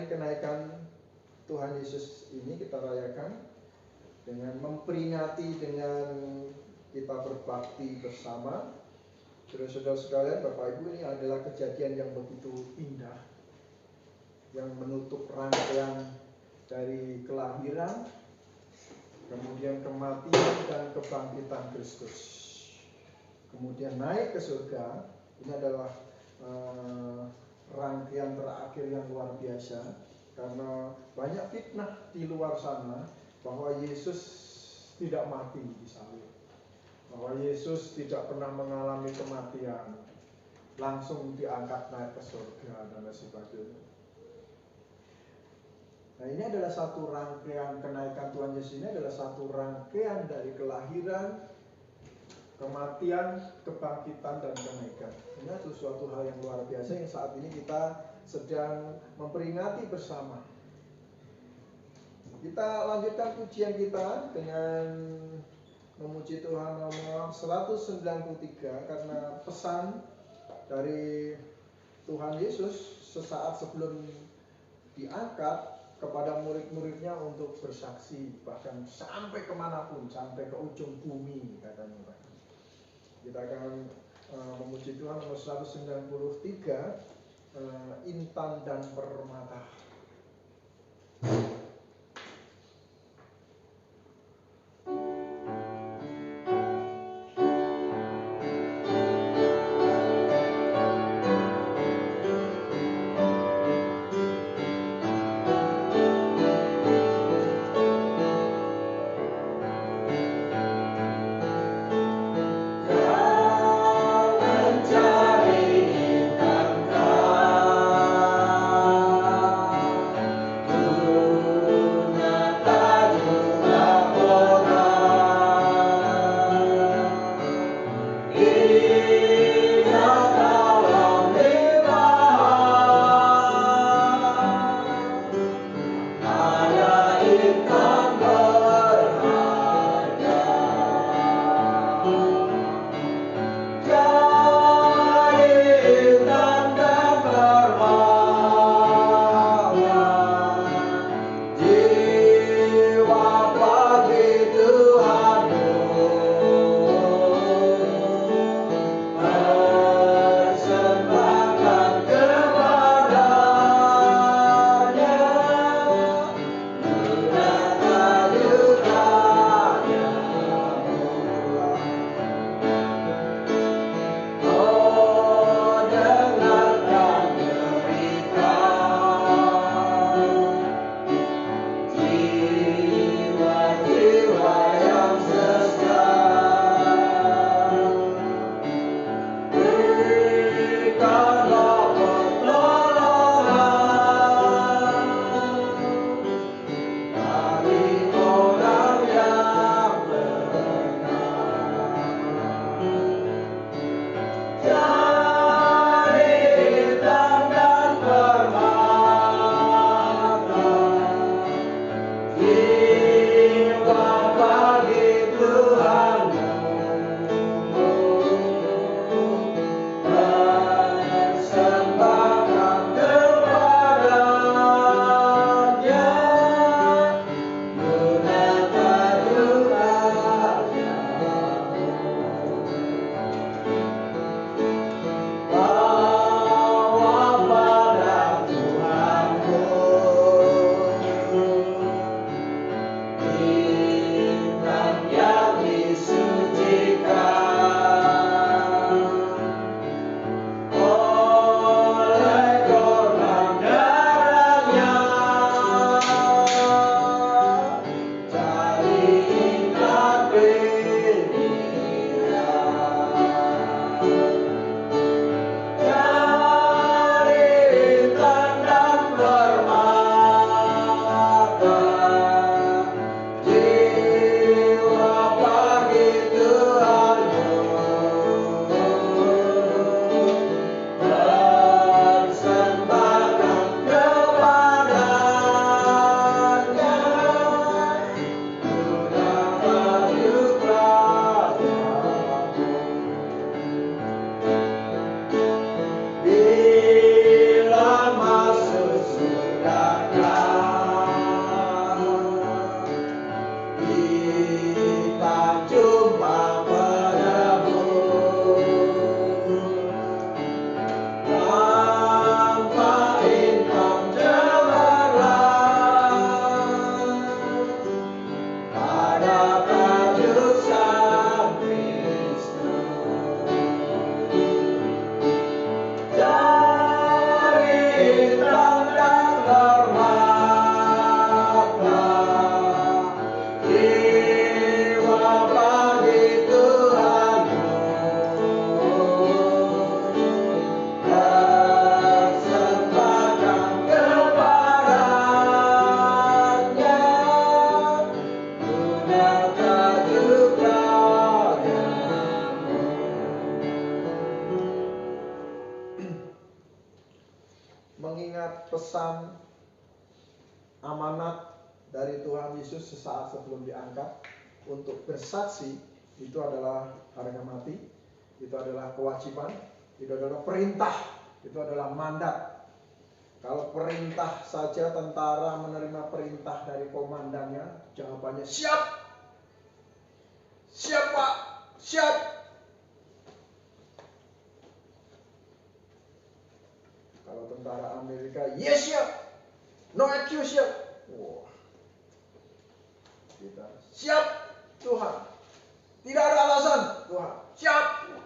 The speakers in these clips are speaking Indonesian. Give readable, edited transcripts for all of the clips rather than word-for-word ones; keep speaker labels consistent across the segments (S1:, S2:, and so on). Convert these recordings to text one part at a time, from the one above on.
S1: hari kenaikan Tuhan Yesus ini kita rayakan dengan memperingati, dengan kita berbakti bersama. Saudara-saudara sekalian, Bapak Ibu, ini adalah kejadian yang begitu indah, yang menutup rangkaian dari kelahiran, kemudian kematian dan kebangkitan Kristus, kemudian naik ke surga. Ini adalah rangkaian terakhir yang luar biasa, karena banyak fitnah di luar sana bahwa Yesus tidak mati di salib, bahwa Yesus tidak pernah mengalami kematian, langsung diangkat naik ke surga dan lain sebagainya. Nah, ini adalah satu rangkaian kenaikan Tuhan Yesus, ini adalah satu rangkaian dari kelahiran, kematian, kebangkitan, dan kenaikan. Ini sesuatu hal yang luar biasa yang saat ini kita sedang memperingati bersama. Kita lanjutkan pujian kita dengan memuji Tuhan nomor 193, karena pesan dari Tuhan Yesus sesaat sebelum diangkat kepada murid-muridnya untuk bersaksi, bahkan sampai kemanapun, sampai ke ujung bumi, katanya. Kita akan memuji Tuhan nomor 193, Intan dan Permata.
S2: Mencari intan
S1: mengingat pesan amanat dari Tuhan Yesus sesaat sebelum diangkat untuk bersaksi. Itu adalah harga mati, itu adalah kewajiban, itu adalah perintah, itu adalah mandat. Kalau perintah saja, tentara menerima perintah dari komandannya, jawabannya siap. Siap Pak, siap. Kalau tentara Amerika, yes siap, no excuse siap. Wah, kita siap Tuhan, tidak ada alasan Tuhan, siap.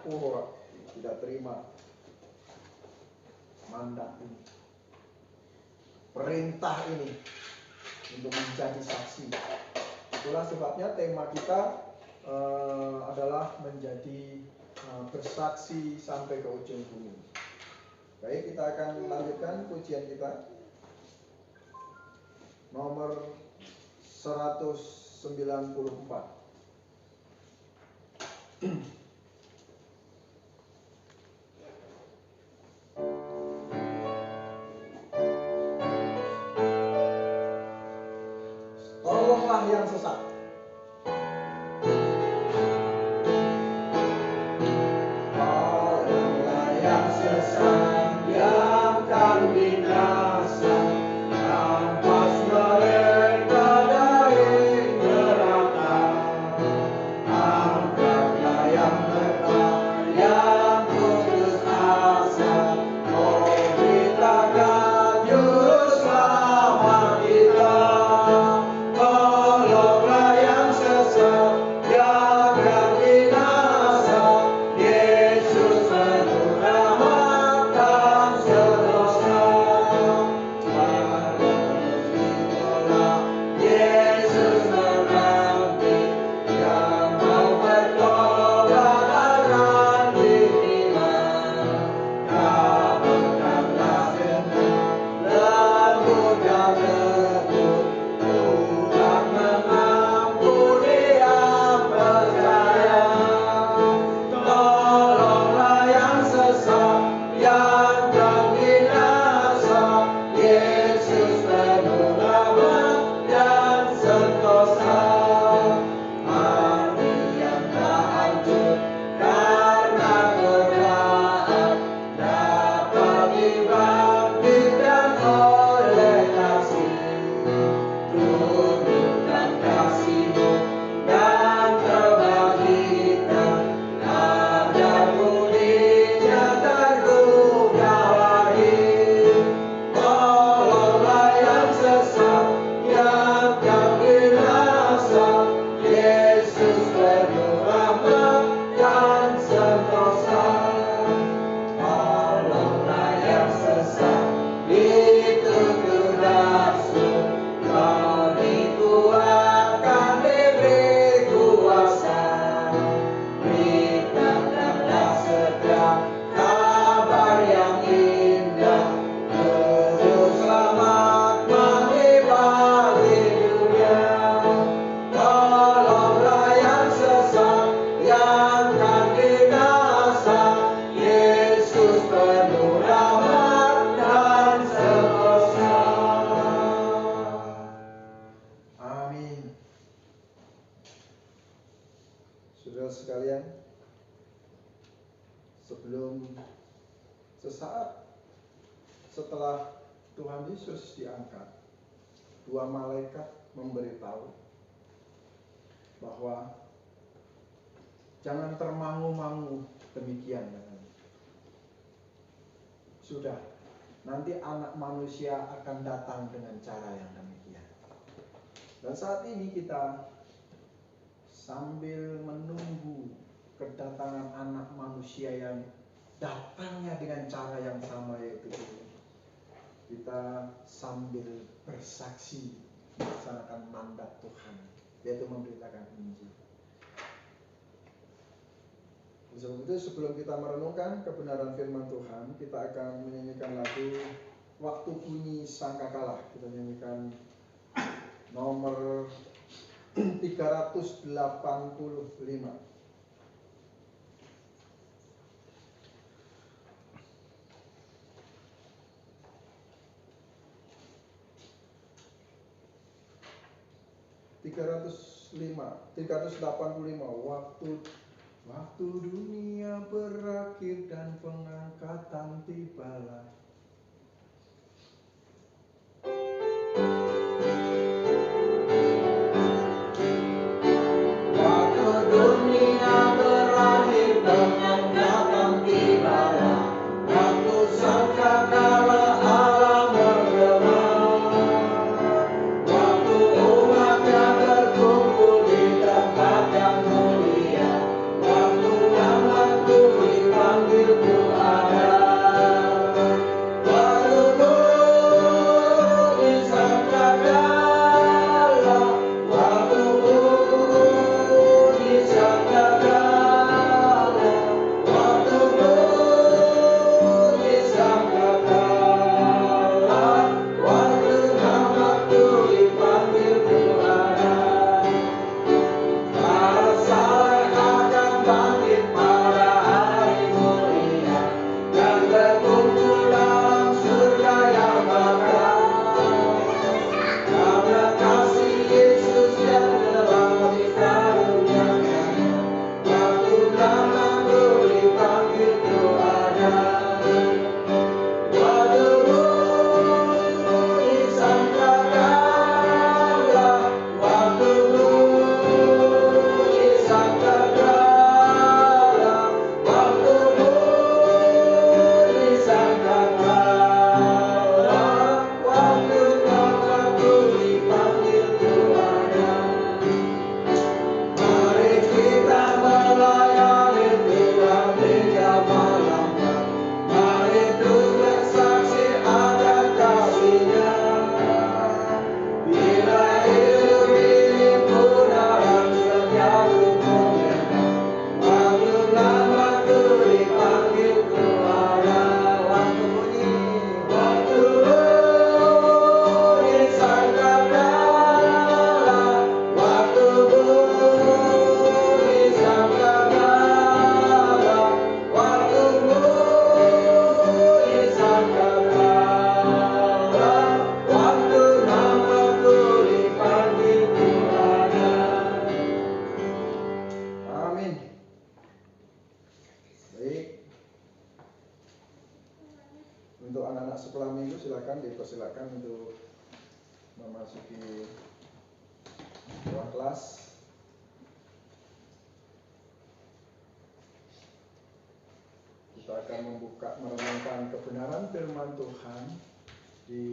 S1: Wah, tidak terima mandat ini, perintah ini untuk menjadi saksi. Itulah sebabnya tema kita adalah menjadi bersaksi sampai ke ujung bumi. Baik, kita akan lanjutkan pujian kita nomor 194. Tolonglah yang sesat. Tolonglah yang sesat yang akan binasa. Rampas mereka dari neraka. Angkatlah yang benar, yang putus asa. Oh, beritakan juru selamat kita. Tolonglah yang sesat yang akan binasa. Yesus penuh rahmat dan sentosa. Yesus menanti yang mau bertobat akan diterima. Kabulkanlah dengan lembut dan lembut. Tuhan mengampuni yang percaya. Tolonglah yang sesat yang akan binasa. Yesus penuh rahmat dan sentosa. Hati yang tak hancur karena godaan dapat dibangkitkan oleh kasih. Tunjukkan kasih-Mu dan kebajikan, agar budinya tergugah lagi. Tolonglah yang sesat yang akan binasa. Yesus penuh rahmat dan sentosa. Tolonglah yang sesat, dituntun rasul. Kau dikuatkan, diberi kuasa. Beritakanlah segera kabar yang indah. Juru selamat menghibari dunia. Tolonglah yang sesat yang akan binasa. Yesus penuh rahmat dan sentosa. Amin. Saudara sekalian, sebelum sesaat setelah Tuhan Yesus diangkat, dua malaikat memberitahu bahwa jangan termangu-mangu demikian. Sudah, nanti anak manusia akan datang dengan cara yang demikian. Dan saat ini kita sambil menunggu kedatangan anak manusia yang datangnya dengan cara yang sama, yaitu kita sambil bersaksi melaksanakan mandat Tuhan, yaitu memberitakan Injil. Sebab itu, sebelum kita merenungkan kebenaran firman Tuhan, kita akan menyanyikan lagu Waktu Bunyi Sangkakala. Kita nyanyikan nomor 385. Waktu dunia berakhir dan pengangkatan tibalah. Waktu dunia berakhir pengangkatan tibalah. Waktu sangkakala Allah bergema. Waktu umatnya berkumpul di tempat yang mulia. Waktu namaku dipanggil ku ada. Waktu disangkakala, waktu disangkakala, waktu disangkakala, waktu namaku dipanggil ku ada. Para saleh akan bangkit pada hari mulia dan berkumpul dalam surga yang bakal. Karena kasih Yesus yang telah dikaruniakan, waktu namaku dipanggil ku ada. Waktu disangkakala, waktu disangkakala, waktu disangkakala, waktu namaku dipanggil ku ada. Mari kita melayani Tuhan hingga malam. Mari terus bersaksi akan kasih-Nya. Bila hidup ini punah dan menjadi mengenang, waktu namaku dipanggil ku ada. Waktu disangkakala, waktu disangkakala, waktu disangkakala, waktu namaku dipanggil ku ada. Amin. Baik. Untuk anak-anak sekolah minggu silakan dipersilakan untuk memasuki ruang kelas. Kita akan membuka merenungkan kebenaran firman Tuhan di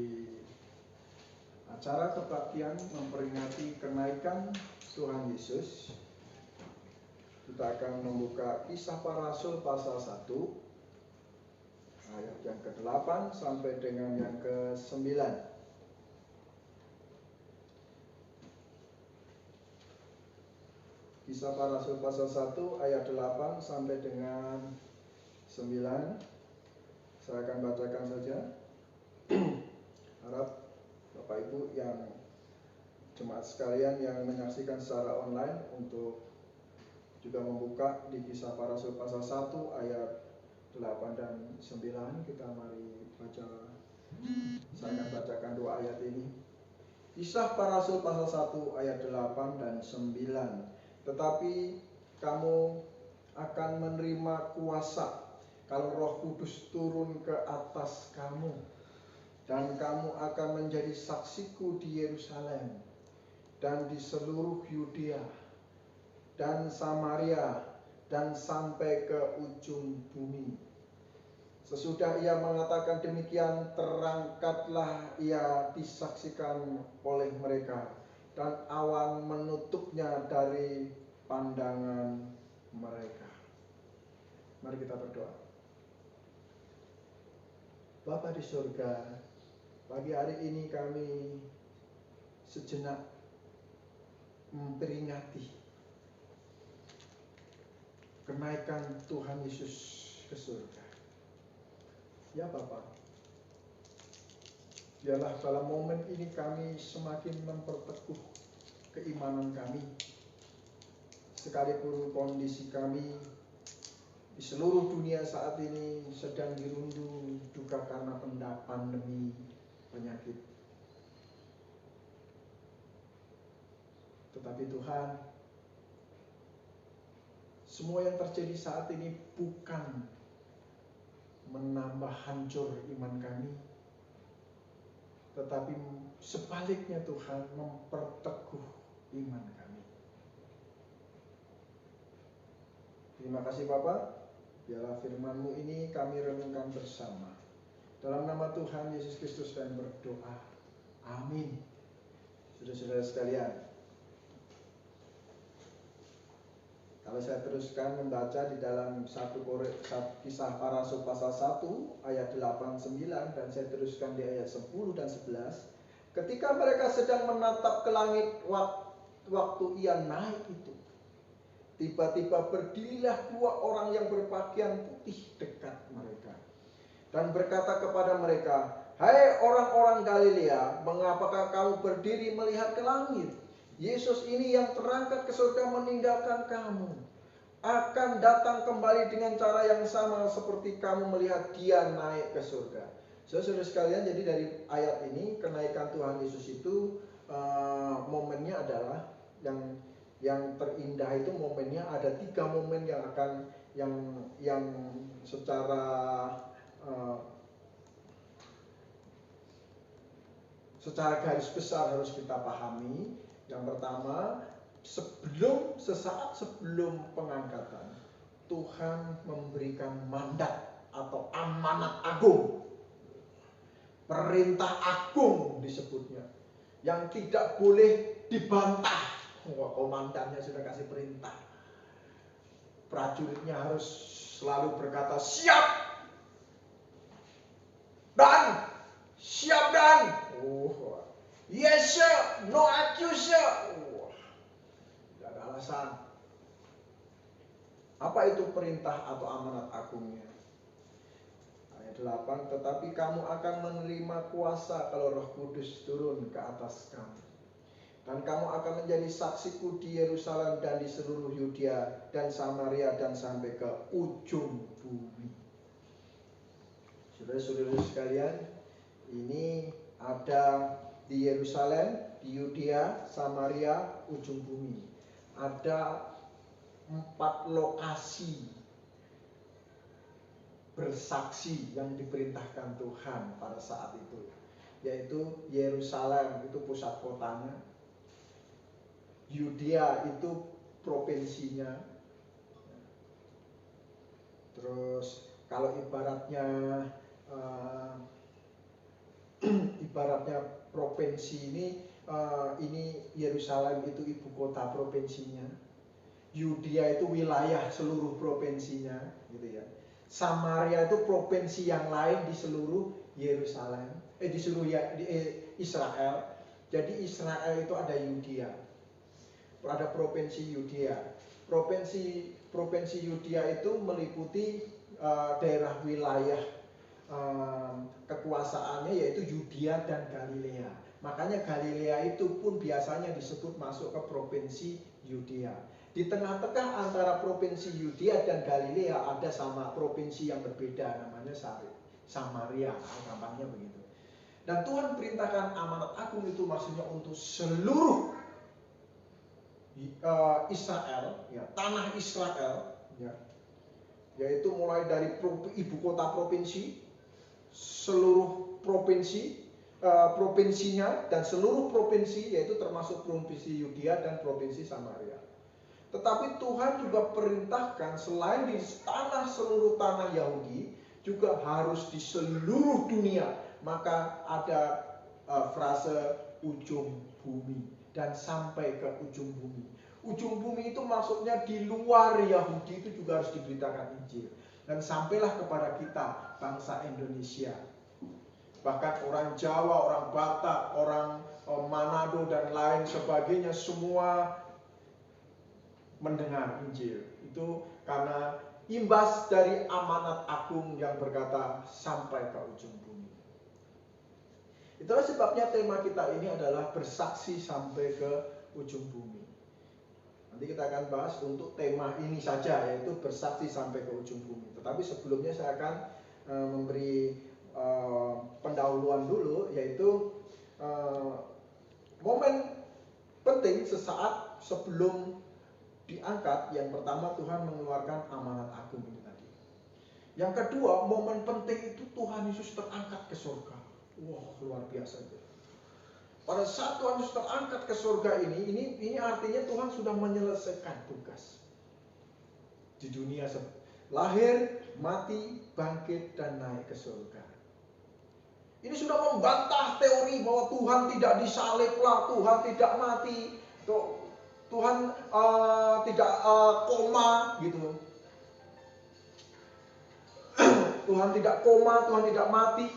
S1: acara kebaktian memperingati kenaikan Tuhan Yesus. Kita akan membuka Kisah Para Rasul pasal 1 ayat yang ke-8 sampai dengan yang ke-9. Kisah Para Rasul pasal 1 ayat 8 sampai dengan 9. Saya akan bacakan saja. Harap Bapak Ibu yang jemaat sekalian yang menyaksikan secara online untuk juga membuka di Kisah Para Rasul pasal 1 ayat 8 dan 9. Kita mari baca. Saya akan bacakan dua ayat ini. Kisah Para Rasul pasal 1 ayat 8 dan 9. Tetapi kamu akan menerima kuasa kalau Roh Kudus turun ke atas kamu, dan kamu akan menjadi saksiku di Yerusalem dan di seluruh Yudea dan Samaria dan sampai ke ujung bumi. Sesudah ia mengatakan demikian, terangkatlah ia disaksikan oleh mereka, dan awan menutupnya dari pandangan mereka. Mari kita berdoa. Bapa di surga, pagi hari ini kami sejenak memperingati kenaikan Tuhan Yesus ke surga. Ya Bapa, biarlah dalam momen ini kami semakin memperteguh keimanan kami, sekalipun kondisi kami di seluruh dunia saat ini sedang dirundung duka karena pandemi penyakit. Tetapi Tuhan, semua yang terjadi saat ini bukan menambah hancur iman kami, tetapi sebaliknya Tuhan memperteguh iman kami. Terima kasih Bapa, biarlah firman-Mu ini kami renungkan bersama. Dalam nama Tuhan Yesus Kristus kami berdoa. Amin. Saudara-saudara sekalian, kalau saya teruskan membaca di dalam Kisah Para Rasul pasal 1 ayat 8-9 dan saya teruskan di ayat 10 dan 11. Ketika mereka sedang menatap ke langit waktu ia naik itu, tiba-tiba berdirilah dua orang yang berpakaian putih dekat mereka dan berkata kepada mereka, "Hai orang-orang Galilea, mengapakah kamu berdiri melihat ke langit? Yesus ini yang terangkat ke surga meninggalkan kamu, akan datang kembali dengan cara yang sama seperti kamu melihat dia naik ke surga." Saudara-saudara sekalian, jadi dari ayat ini kenaikan Tuhan Yesus itu momennya adalah yang terindah itu momennya ada 3 momen yang akan yang secara garis besar harus kita pahami. Yang pertama, sesaat sebelum pengangkatan, Tuhan memberikan mandat atau amanat agung, perintah agung disebutnya, yang tidak boleh dibantah. Komandannya sudah kasih perintah, prajuritnya harus selalu berkata siap dan yes sir, no accuse sir. Tidak ada alasan. Apa itu perintah atau amanat agungnya? Ayat 8, tetapi kamu akan menerima kuasa kalau Roh Kudus turun ke atas kamu. Dan kamu akan menjadi saksiku di Yerusalem dan di seluruh Yudea dan Samaria dan sampai ke ujung bumi. Saudara-saudara sekalian, ini ada di Yerusalem, di Yudea, Samaria, ujung bumi. Ada 4 lokasi bersaksi yang diperintahkan Tuhan pada saat itu, yaitu Yerusalem itu pusat kotanya, Yudea itu provinsinya. Terus kalau ibaratnya provinsi ini Yerusalem itu ibu kota provinsinya, Yudea itu wilayah seluruh provinsinya, gitu ya. Samaria itu provinsi yang lain di seluruh Yerusalem, di seluruh Israel. Jadi Israel itu ada Yudea, ada provinsi Yudea. Provinsi Yudea itu meliputi daerah wilayah kekuasaannya yaitu Yudea dan Galilea. Makanya Galilea itu pun biasanya disebut masuk ke provinsi Yudea. Di tengah-tengah antara provinsi Yudea dan Galilea ada sama provinsi yang berbeda, namanya Samaria, gampangnya begitu. Dan Tuhan perintahkan amanat agung itu maksudnya untuk seluruh Israel, ya, tanah Israel, ya, yaitu mulai dari ibu kota provinsi, seluruh provinsinya dan seluruh provinsi, yaitu termasuk provinsi Yudea dan provinsi Samaria. Tetapi Tuhan juga perintahkan selain di seluruh tanah Yahudi, juga harus di seluruh dunia. Maka ada frase ujung bumi dan sampai ke ujung bumi. Ujung bumi itu maksudnya di luar Yahudi itu juga harus diberitakan Injil. Dan sampailah kepada kita, bangsa Indonesia. Bahkan orang Jawa, orang Batak, orang Manado dan lain sebagainya, semua mendengar Injil. Itu karena imbas dari amanat agung yang berkata sampai ke ujung bumi. Itulah sebabnya tema kita ini adalah bersaksi sampai ke ujung bumi. Nanti kita akan bahas untuk tema ini saja, yaitu bersaksi sampai ke ujung bumi. Tetapi sebelumnya saya akan memberi pendahuluan dulu, yaitu momen penting penting sesaat sebelum diangkat, yang pertama Tuhan mengeluarkan amanat agung ini tadi. Yang kedua, momen penting itu Tuhan Yesus terangkat ke surga. Wah, luar biasa itu. Pada saat Tuhan Yesus terangkat ke surga ini artinya Tuhan sudah menyelesaikan tugas di dunia. Lahir, mati, bangkit, dan naik ke surga. Ini sudah membantah teori bahwa Tuhan tidak disalib lah, Tuhan tidak mati, Tuhan tidak koma gitu. Tuhan tidak koma, Tuhan tidak mati.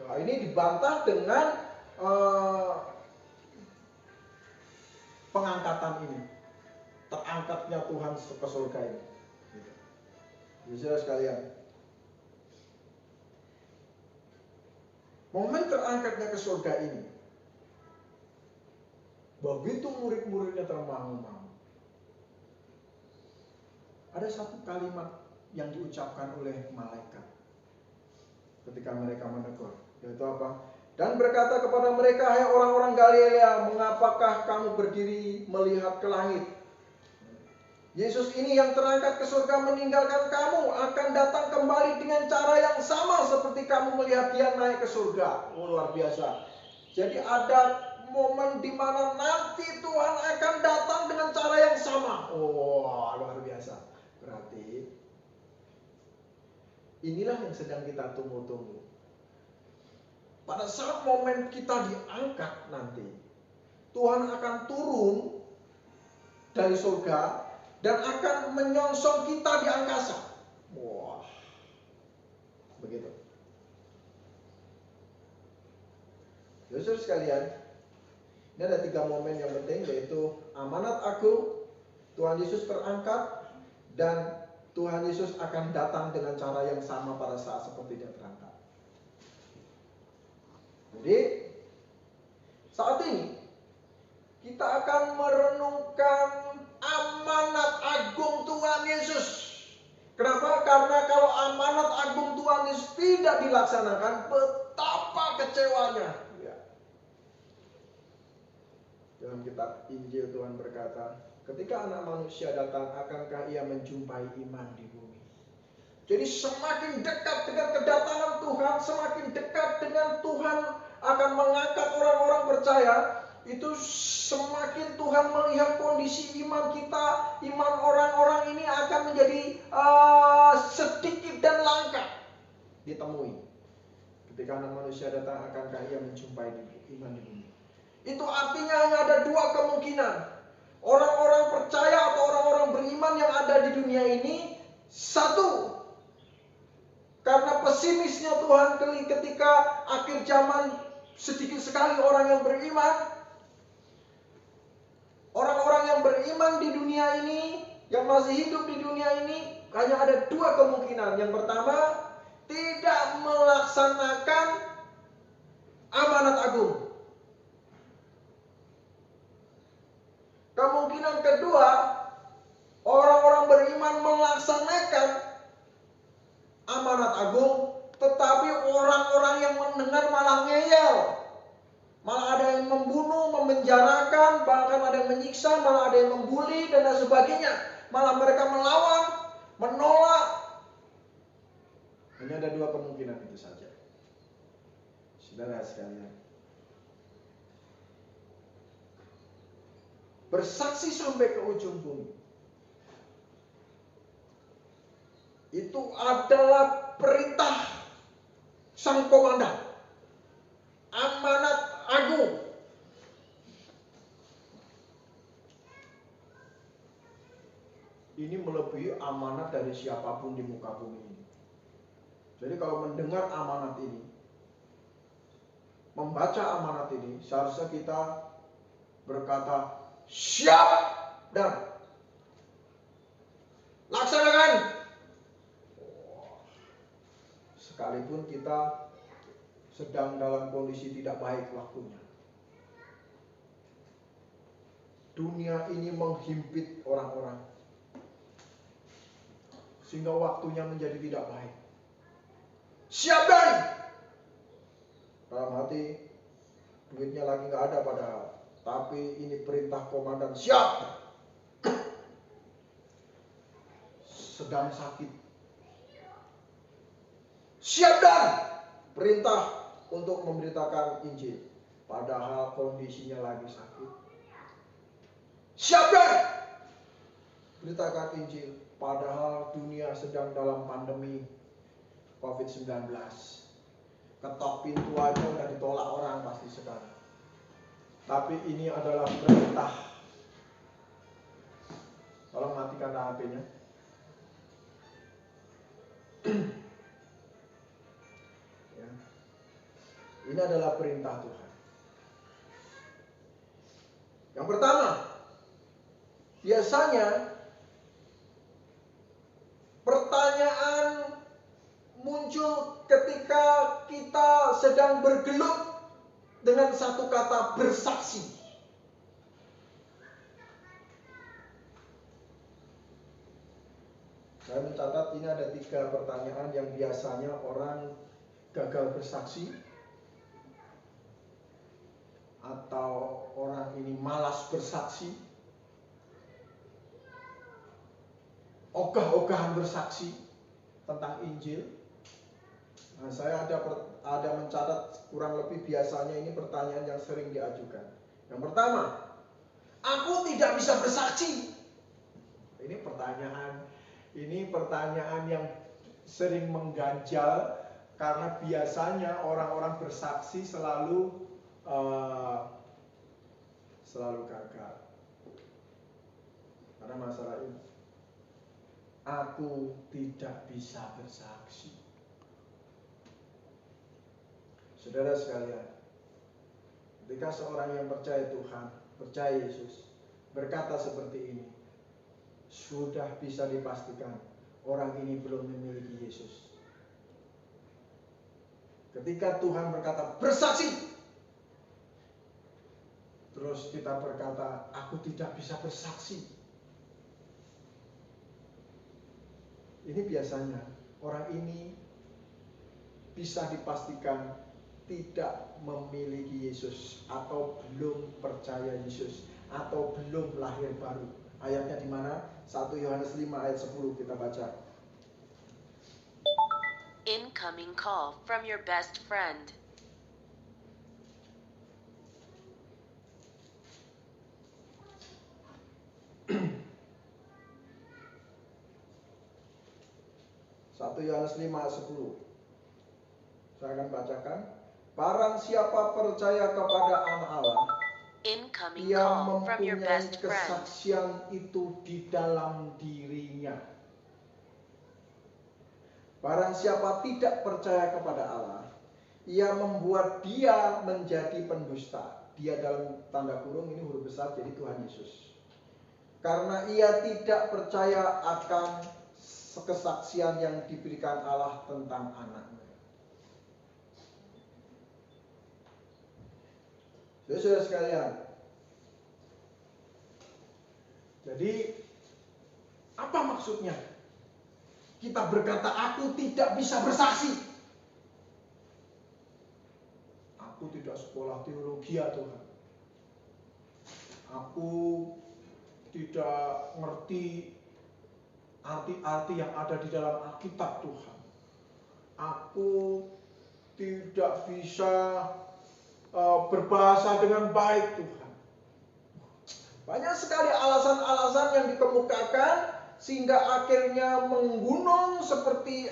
S1: Nah, ini dibantah dengan pengangkatan ini, terangkatnya Tuhan ke surga ini. Bisa sekalian, momen terangkatnya ke surga ini, begitu murid-muridnya termangu-mangu, ada satu kalimat yang diucapkan oleh malaikat ketika mereka menegur, yaitu apa? Dan berkata kepada mereka, hai orang-orang Galilea, mengapakah kamu berdiri melihat ke langit? Yesus ini yang terangkat ke surga meninggalkan kamu, akan datang kembali dengan cara yang sama seperti kamu melihat dia naik ke surga. Oh, luar biasa. Jadi ada momen di mana nanti Tuhan akan datang dengan cara yang sama. Oh, luar biasa. Berarti inilah yang sedang kita tunggu-tunggu. Pada saat momen kita diangkat nanti, Tuhan akan turun dari surga dan akan menyongsong kita di angkasa. Wah, begitu. Saudara sekalian, ini ada 3 momen yang penting, yaitu amanat agung, Tuhan Yesus terangkat, dan Tuhan Yesus akan datang dengan cara yang sama pada saat seperti dia terangkat. Jadi, saat ini kita akan merenungkan amanat agung Tuhan Yesus. Kenapa? Karena kalau amanat agung Tuhan Yesus tidak dilaksanakan, betapa kecewanya. Ya. Dalam kitab Injil Tuhan berkata, ketika anak manusia datang, akankah ia menjumpai iman di bumi? Jadi semakin dekat dengan kedatangan Tuhan, semakin dekat dengan Tuhan akan mengangkat orang-orang percaya, itu semakin Tuhan melihat kondisi iman kita, iman orang-orang ini akan menjadi sedikit dan langka ditemui. Ketika anak manusia datang, akankah ia menjumpai iman di bumi? Itu artinya hanya ada 2 kemungkinan. Orang-orang percaya atau orang-orang beriman yang ada di dunia ini, satu, karena pesimisnya Tuhan ketika akhir zaman sedikit sekali orang yang beriman. Orang-orang yang beriman di dunia ini, yang masih hidup di dunia ini, hanya ada 2 kemungkinan. Yang pertama, tidak melaksanakan amanat agung. Kemungkinan kedua, orang-orang beriman melaksanakan amanat agung, tetapi orang-orang yang mendengar malah ngeyel. Malah ada yang membunuh, memenjarakan, bahkan ada yang menyiksa, malah ada yang membuli, dan lain sebagainya. Malah mereka melawan, menolak. Hanya ada 2 kemungkinan itu saja. Saudara sekalian, bersaksi sampai ke ujung bumi, itu adalah perintah sang komandan, amanat agung. Ini melebihi amanat dari siapapun di muka bumi ini. Jadi kalau mendengar amanat ini, membaca amanat ini, seharusnya kita berkata, siap dan laksanakan. Sekalipun kita sedang dalam kondisi tidak baik waktunya. Dunia ini menghimpit orang-orang, sehingga waktunya menjadi tidak baik. Siap dan dalam hati, duitnya lagi gak ada padahal. Tapi ini perintah komandan, siap. Sedang sakit. Siap dan perintah untuk memberitakan Injil. Padahal kondisinya lagi sakit. Siap dan beritakan Injil. Padahal dunia sedang dalam pandemi COVID-19. Ketok pintu aja udah ditolak orang pasti sekarang. Tapi ini adalah perintah. Tolong matikan HP-nya. Ya. Ini adalah perintah Tuhan. Yang pertama, biasanya pertanyaan muncul ketika kita sedang bergelut dengan satu kata bersaksi. Saya mencatat ini ada 3 pertanyaan yang biasanya orang gagal bersaksi, atau orang ini malas bersaksi, ogah-ogahan bersaksi tentang Injil. Nah, saya ada mencatat kurang lebih biasanya ini pertanyaan yang sering diajukan. Yang pertama, aku tidak bisa bersaksi. Ini pertanyaan yang sering mengganjal karena biasanya orang-orang bersaksi selalu gagal. Karena masalah ini, aku tidak bisa bersaksi. Saudara sekalian, ketika seorang yang percaya Tuhan, percaya Yesus, berkata seperti ini, sudah bisa dipastikan orang ini belum memiliki Yesus. Ketika Tuhan berkata bersaksi, terus kita berkata aku tidak bisa bersaksi, ini biasanya orang ini bisa dipastikan tidak memiliki Yesus, atau belum percaya Yesus, atau belum lahir baru. Ayatnya di mana? 1 Yohanes 5 ayat 10 kita baca.
S2: Incoming call from your best friend.
S1: Satu Yohanes 5 ayat 10. Saya akan bacakan. Barang siapa percaya kepada Anak Allah,
S2: Incoming
S1: ia
S2: call from your
S1: mempunyai
S2: best friend.
S1: kesaksian itu di dalam dirinya. Barang siapa tidak percaya kepada Allah, ia membuat dia menjadi pendusta. Dia dalam tanda kurung, ini huruf besar, jadi Tuhan Yesus. Karena ia tidak percaya akan kesaksian yang diberikan Allah tentang anaknya. Saudara sekalian, jadi apa maksudnya kita berkata aku tidak bisa bersaksi? Aku tidak sekolah teologi ya Tuhan. Aku tidak ngerti arti-arti yang ada di dalam Alkitab Tuhan. Aku tidak bisa berbahasa dengan baik Tuhan. Banyak sekali alasan-alasan yang dikemukakan sehingga akhirnya menggunung seperti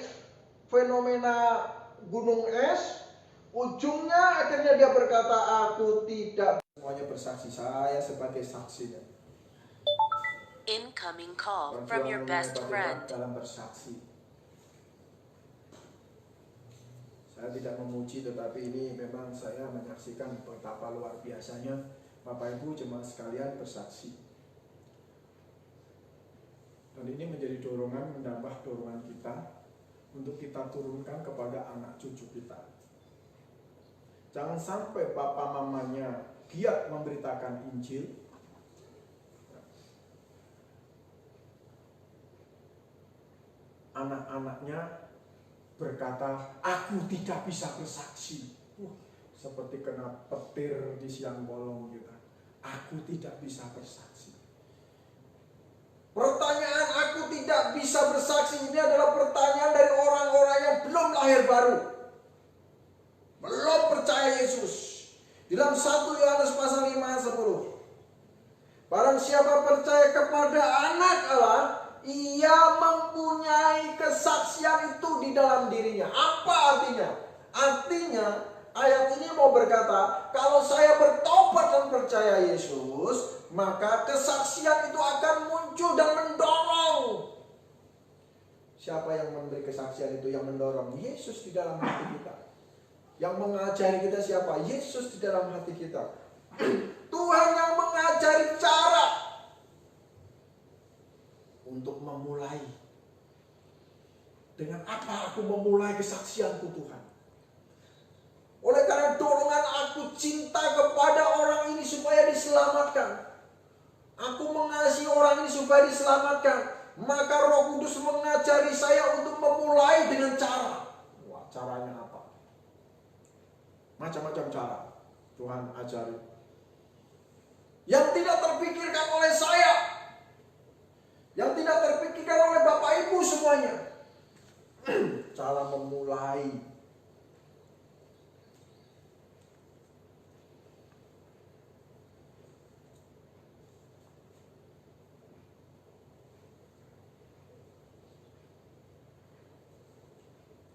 S1: fenomena gunung es. Ujungnya akhirnya dia berkata aku tidak. Semuanya bersaksi, saya sebagai saksinya.
S2: Incoming call from your best friend.
S1: Dalam bersaksi. Saya tidak memuji, tetapi ini memang saya menyaksikan betapa luar biasanya Bapak Ibu jemaat sekalian bersaksi. Dan ini menjadi dorongan, menambah dorongan kita untuk kita turunkan kepada anak cucu kita. Jangan sampai papa mamanya giat memberitakan Injil, anak-anaknya berkata, aku tidak bisa bersaksi. Seperti kena petir di siang bolong kita. aku tidak bisa bersaksi. Pertanyaan aku tidak bisa bersaksi ini adalah pertanyaan dari orang-orang yang belum lahir baru, belum percaya Yesus. Dalam 1 Yohanes pasal 5 ayat 10. Barang siapa percaya kepada Anak Allah, ia mempunyai kesaksian itu di dalam dirinya. Apa artinya? Artinya ayat ini mau berkata, kalau saya bertobat dan percaya Yesus, maka kesaksian itu akan muncul dan mendorong. Siapa yang memberi kesaksian itu, yang mendorong? Yesus di dalam hati kita. Yang mengajari kita siapa? Yesus di dalam hati kita. Tuhan yang mengajari cara untuk memulai. Dengan apa aku memulai kesaksianku Tuhan? Oleh karena dorongan aku cinta kepada orang ini supaya diselamatkan. Aku mengasihi orang ini supaya diselamatkan. Maka Roh Kudus mengajari saya untuk memulai dengan cara. Wah, caranya apa? Macam-macam cara Tuhan ajari. Yang tidak terpikirkan oleh saya. Yang tidak terpikirkan oleh Bapak Ibu semuanya. Cara memulai.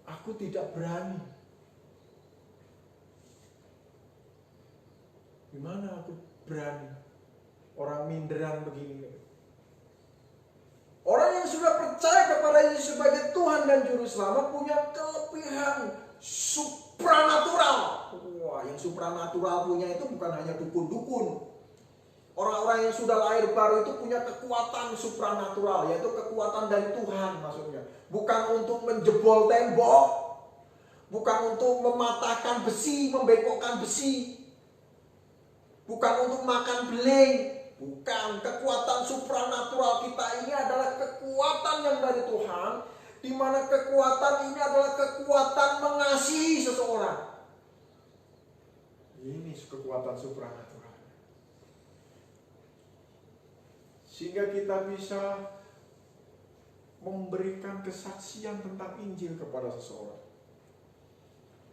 S1: Aku tidak berani. Gimana aku berani? Orang minderan begini. Orang yang sudah percaya kepada Yesus sebagai Tuhan dan Juru Selamat punya kelebihan supranatural. Wah, yang supranatural punya itu bukan hanya dukun-dukun. Orang-orang yang sudah lahir baru itu punya kekuatan supranatural, yaitu kekuatan dari Tuhan maksudnya. Bukan untuk menjebol tembok, bukan untuk mematahkan besi, membengkokkan besi, bukan untuk makan beling. Bukan, kekuatan supranatural kita ini adalah kekuatan yang dari Tuhan, di mana kekuatan ini adalah kekuatan mengasihi seseorang. Ini kekuatan supranatural. Sehingga kita bisa memberikan kesaksian tentang Injil kepada seseorang.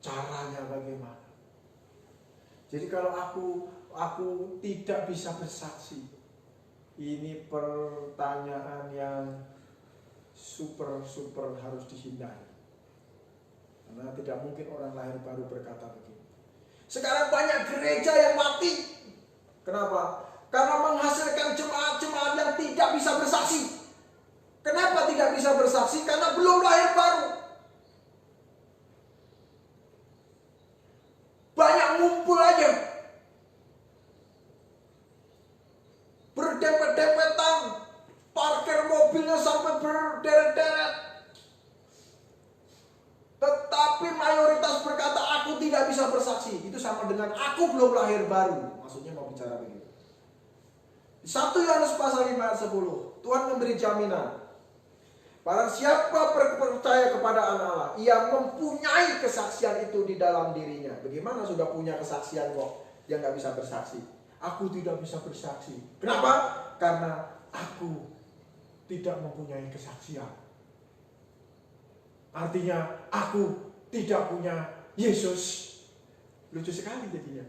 S1: Caranya bagaimana? Jadi kalau aku tidak bisa bersaksi, ini pertanyaan yang super harus dihindari. Karena tidak mungkin orang lahir baru berkata begini. Sekarang banyak gereja yang mati. Kenapa? Karena menghasilkan jemaat-jemaat yang tidak bisa bersaksi. Kenapa tidak bisa bersaksi? Karena belum lahir baru. Banyak ngumpul aja. Berdempet-dempetan. Parkir mobilnya sampai berderet-deret. Tetapi mayoritas berkata aku tidak bisa bersaksi. Itu sama dengan aku belum lahir baru. Maksudnya mau bicara begitu. 1 Yohanes pasal 5 ayat 10. Tuhan memberi jaminan. Barang siapa percaya kepada Anak Allah, ia mempunyai kesaksian itu di dalam dirinya. Bagaimana sudah punya kesaksian kok dia nggak bisa bersaksi? Aku tidak bisa bersaksi. Kenapa? Karena aku tidak mempunyai kesaksian. Artinya aku tidak punya Yesus. Lucu sekali jadinya.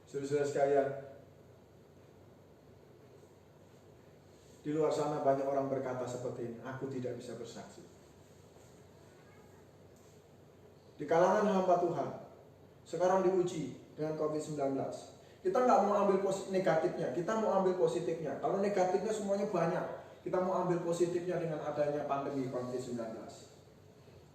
S1: Saudara-saudara sekalian, di luar sana banyak orang berkata seperti ini, aku tidak bisa bersaksi. Di kalangan hamba Tuhan, sekarang diuji dengan COVID-19. Kita nggak mau ambil negatifnya, kita mau ambil positifnya. Kalau negatifnya semuanya banyak, kita mau ambil positifnya dengan adanya pandemi COVID-19.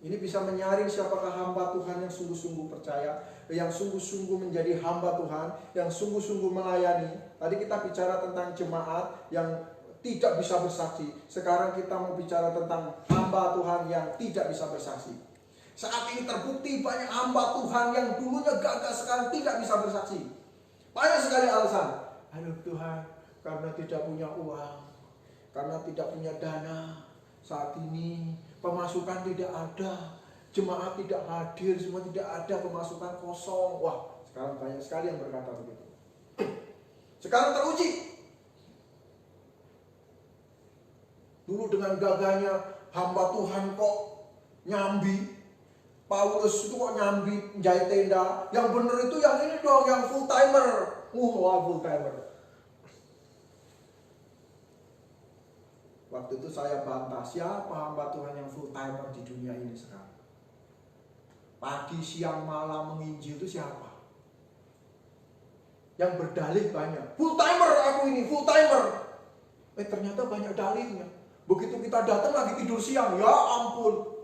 S1: Ini bisa menyaring siapakah hamba Tuhan yang sungguh-sungguh percaya, yang sungguh-sungguh menjadi hamba Tuhan, yang sungguh-sungguh melayani. Tadi kita bicara tentang jemaat yang tidak bisa bersaksi. Sekarang kita mau bicara tentang hamba Tuhan yang tidak bisa bersaksi. Saat ini terbukti banyak hamba Tuhan yang dulunya gagah sekarang tidak bisa bersaksi. Banyak sekali alasan. Aduh Tuhan, karena tidak punya uang, karena tidak punya dana, saat ini pemasukan tidak ada, jemaat tidak hadir, semua tidak ada, pemasukan kosong. Wah, sekarang banyak sekali yang berkata begitu. Sekarang teruji. Dulu dengan gagahnya hamba Tuhan kok nyambi. Paulus itu kok nyambi jahit tenda. Yang bener itu yang ini dong, yang full timer. Wah, full timer. Waktu itu saya bantah, siapa hamba Tuhan yang full timer di dunia ini sekarang? Pagi, siang, malam menginjil itu siapa? Yang berdalih banyak. Full timer aku ini, full timer. Ternyata banyak dalihnya. Begitu kita datang lagi tidur siang, ya ampun.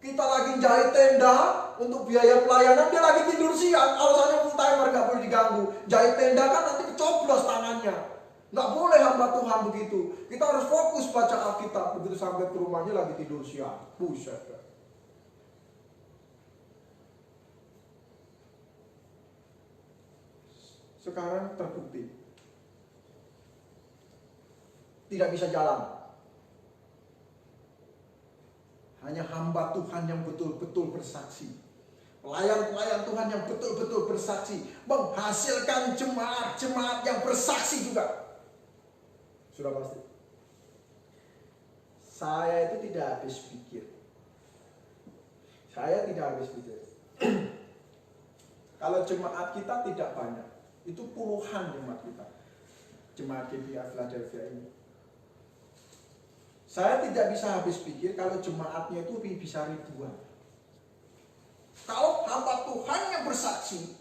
S1: Kita lagi jahit tenda untuk biaya pelayanan, dia lagi tidur siang. Alasannya full timer, gak boleh diganggu. Jahit tenda kan nanti kecoblos tangannya. Gak boleh hamba Tuhan begitu. Kita harus fokus baca Alkitab. Begitu sampai ke rumahnya lagi tidur siang. Buset. Sekarang terbukti tidak bisa jalan. Hanya hamba Tuhan yang betul-betul bersaksi. Pelayan-pelayan Tuhan yang betul-betul bersaksi. Menghasilkan jemaat-jemaat yang bersaksi juga. Sudah pasti. Saya itu tidak habis pikir. Kalau jemaat kita tidak banyak. Itu puluhan jemaat kita. Jemaat GBI Philadelphia ini. Saya tidak bisa habis pikir kalau jemaatnya itu bisa ribuan. Kalau hamba Tuhan yang bersaksi,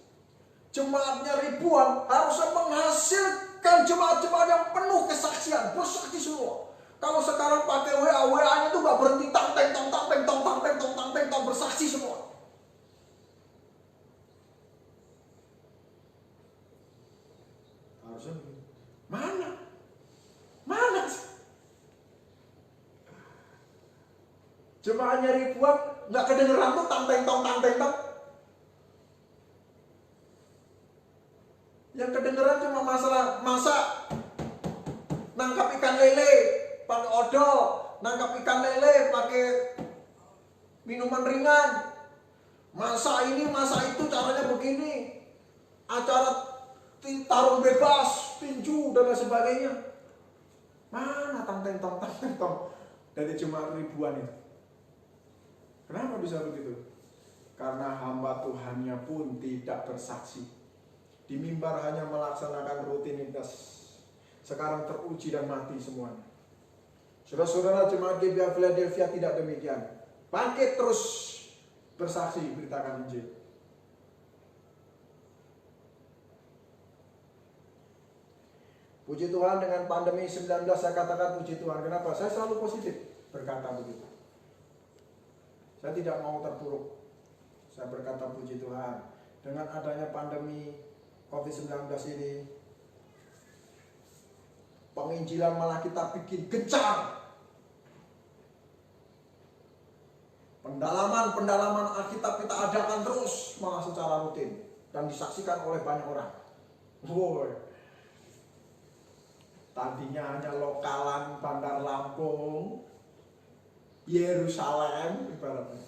S1: jemaatnya ribuan, harusnya menghasilkan jemaat-jemaat yang penuh kesaksian, bersaksi semua. Kalau sekarang pakai WA-nya itu gak berhenti tang bersaksi semua. Harusnya begini. Mana? Jemaahnya ribuan, nggak kedengeran tuh tang. Yang kedengeran cuma masa nangkap ikan lele pakai odol, nangkap ikan lele pakai minuman ringan. Masa ini, masa itu caranya begini. Acara tarung bebas, tinju dan lain sebagainya. Mana tang. Dari jemaat ribuan itu. Kenapa bisa begitu? Karena hamba Tuhannya pun tidak bersaksi. Di mimbar hanya melaksanakan rutinitas. Sekarang teruji dan mati semuanya. Saudara-saudara jemaat GBI Philadelphia tidak demikian. Bangkit terus bersaksi, beritakan Injil. Puji Tuhan, dengan pandemi 19 saya katakan puji Tuhan. Kenapa? Saya selalu positif berkata begitu. Saya tidak mau terpuruk. Saya berkata puji Tuhan. Dengan adanya pandemi COVID-19 ini, penginjilan malah kita bikin gencar. Pendalaman Alkitab kita adakan terus malah secara rutin. Dan disaksikan oleh banyak orang. Tadinya hanya lokalan Bandar Lampung, Yerusalem ibaratnya.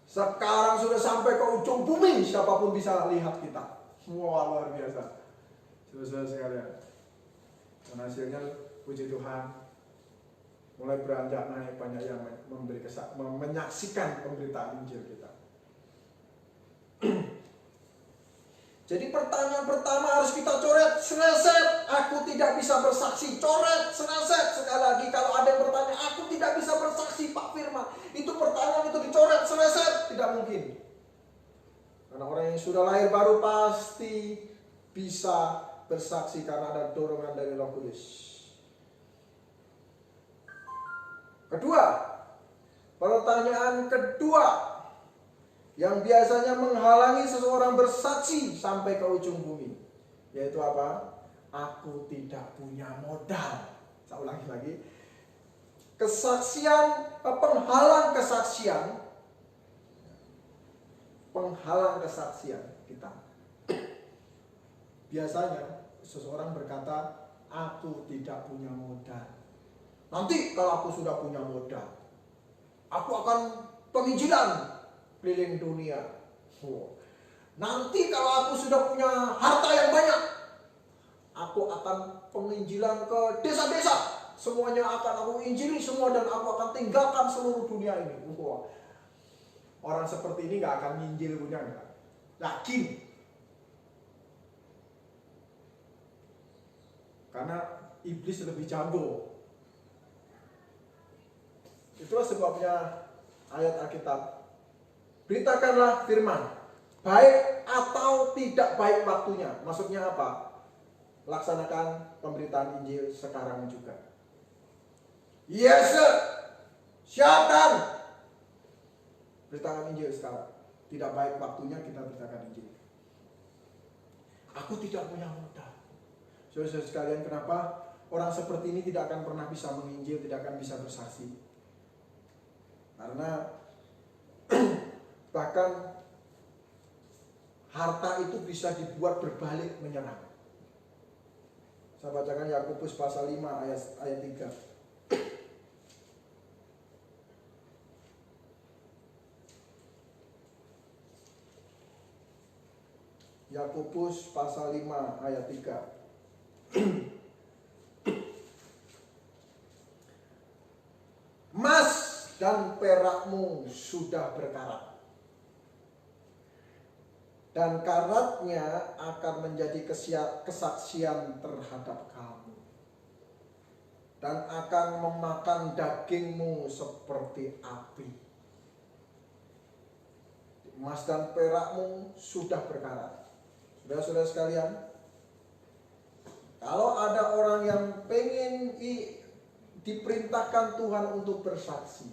S1: Sekarang sudah sampai ke ujung bumi, siapapun bisa lihat kita. Wah, luar biasa. Saudara sekalian. Dan hasilnya puji Tuhan, mulai beranjak naik, banyak yang menyaksikan pemberitaan Injil kita. Jadi pertanyaan pertama harus kita coret, seleset. Aku tidak bisa bersaksi, coret, seleset. Sekali lagi kalau ada yang bertanya, aku tidak bisa bersaksi Pak Firman, itu pertanyaan itu dicoret, seleset. Tidak mungkin. Karena orang yang sudah lahir baru pasti bisa bersaksi karena ada dorongan dari Roh Kudus. Kedua, pertanyaan kedua yang biasanya menghalangi seseorang bersaksi sampai ke ujung bumi, yaitu apa? Aku tidak punya modal. Saya ulangi lagi. Penghalang kesaksian kita. Biasanya seseorang berkata, aku tidak punya modal. Nanti kalau aku sudah punya modal, aku akan penginjilan keliling dunia. Nanti kalau aku sudah punya harta yang banyak, Aku akan penginjilan ke desa-desa. Semuanya akan aku injili semua dan aku akan tinggalkan seluruh dunia ini. Wah. Orang seperti ini gak akan nginjil punya enggak? Yakin. Karena iblis lebih jago. Itulah sebabnya ayat Alkitab. Beritakanlah firman, baik atau tidak baik waktunya. Maksudnya apa? Laksanakan pemberitaan Injil sekarang juga. Yes, sir. Siapkan. Beritakan Injil sekarang. Tidak baik waktunya kita beritakan Injil. Aku tidak punya modal. Saudara-saudara sekalian, kenapa orang seperti ini tidak akan pernah bisa menginjil, tidak akan bisa bersaksi? Karena bahkan harta itu bisa dibuat berbalik menyerang. Saya bacakan Yakobus pasal 5 ayat 3. Yakobus pasal 5 ayat 3. Emas dan perakmu sudah berkarat, dan karatnya akan menjadi kesaksian terhadap kamu, dan akan memakan dagingmu seperti api. Emas dan perakmu sudah berkarat. Saudara-saudara sekalian, kalau ada orang yang pengen diperintahkan Tuhan untuk bersaksi,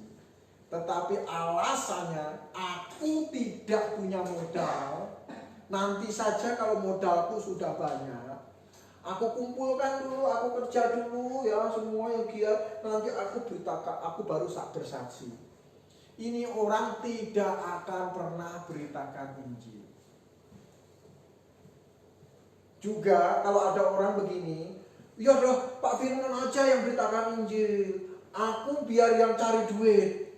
S1: tetapi alasannya aku tidak punya modal, nanti saja kalau modalku sudah banyak, aku kumpulkan dulu, aku kerja dulu ya semua yang giat, nanti aku beritakan, aku baru bersaksi. Ini orang tidak akan pernah beritakan Injil. Juga kalau ada orang begini, ya udah Pak Firman aja yang beritakan Injil, aku biar yang cari duit.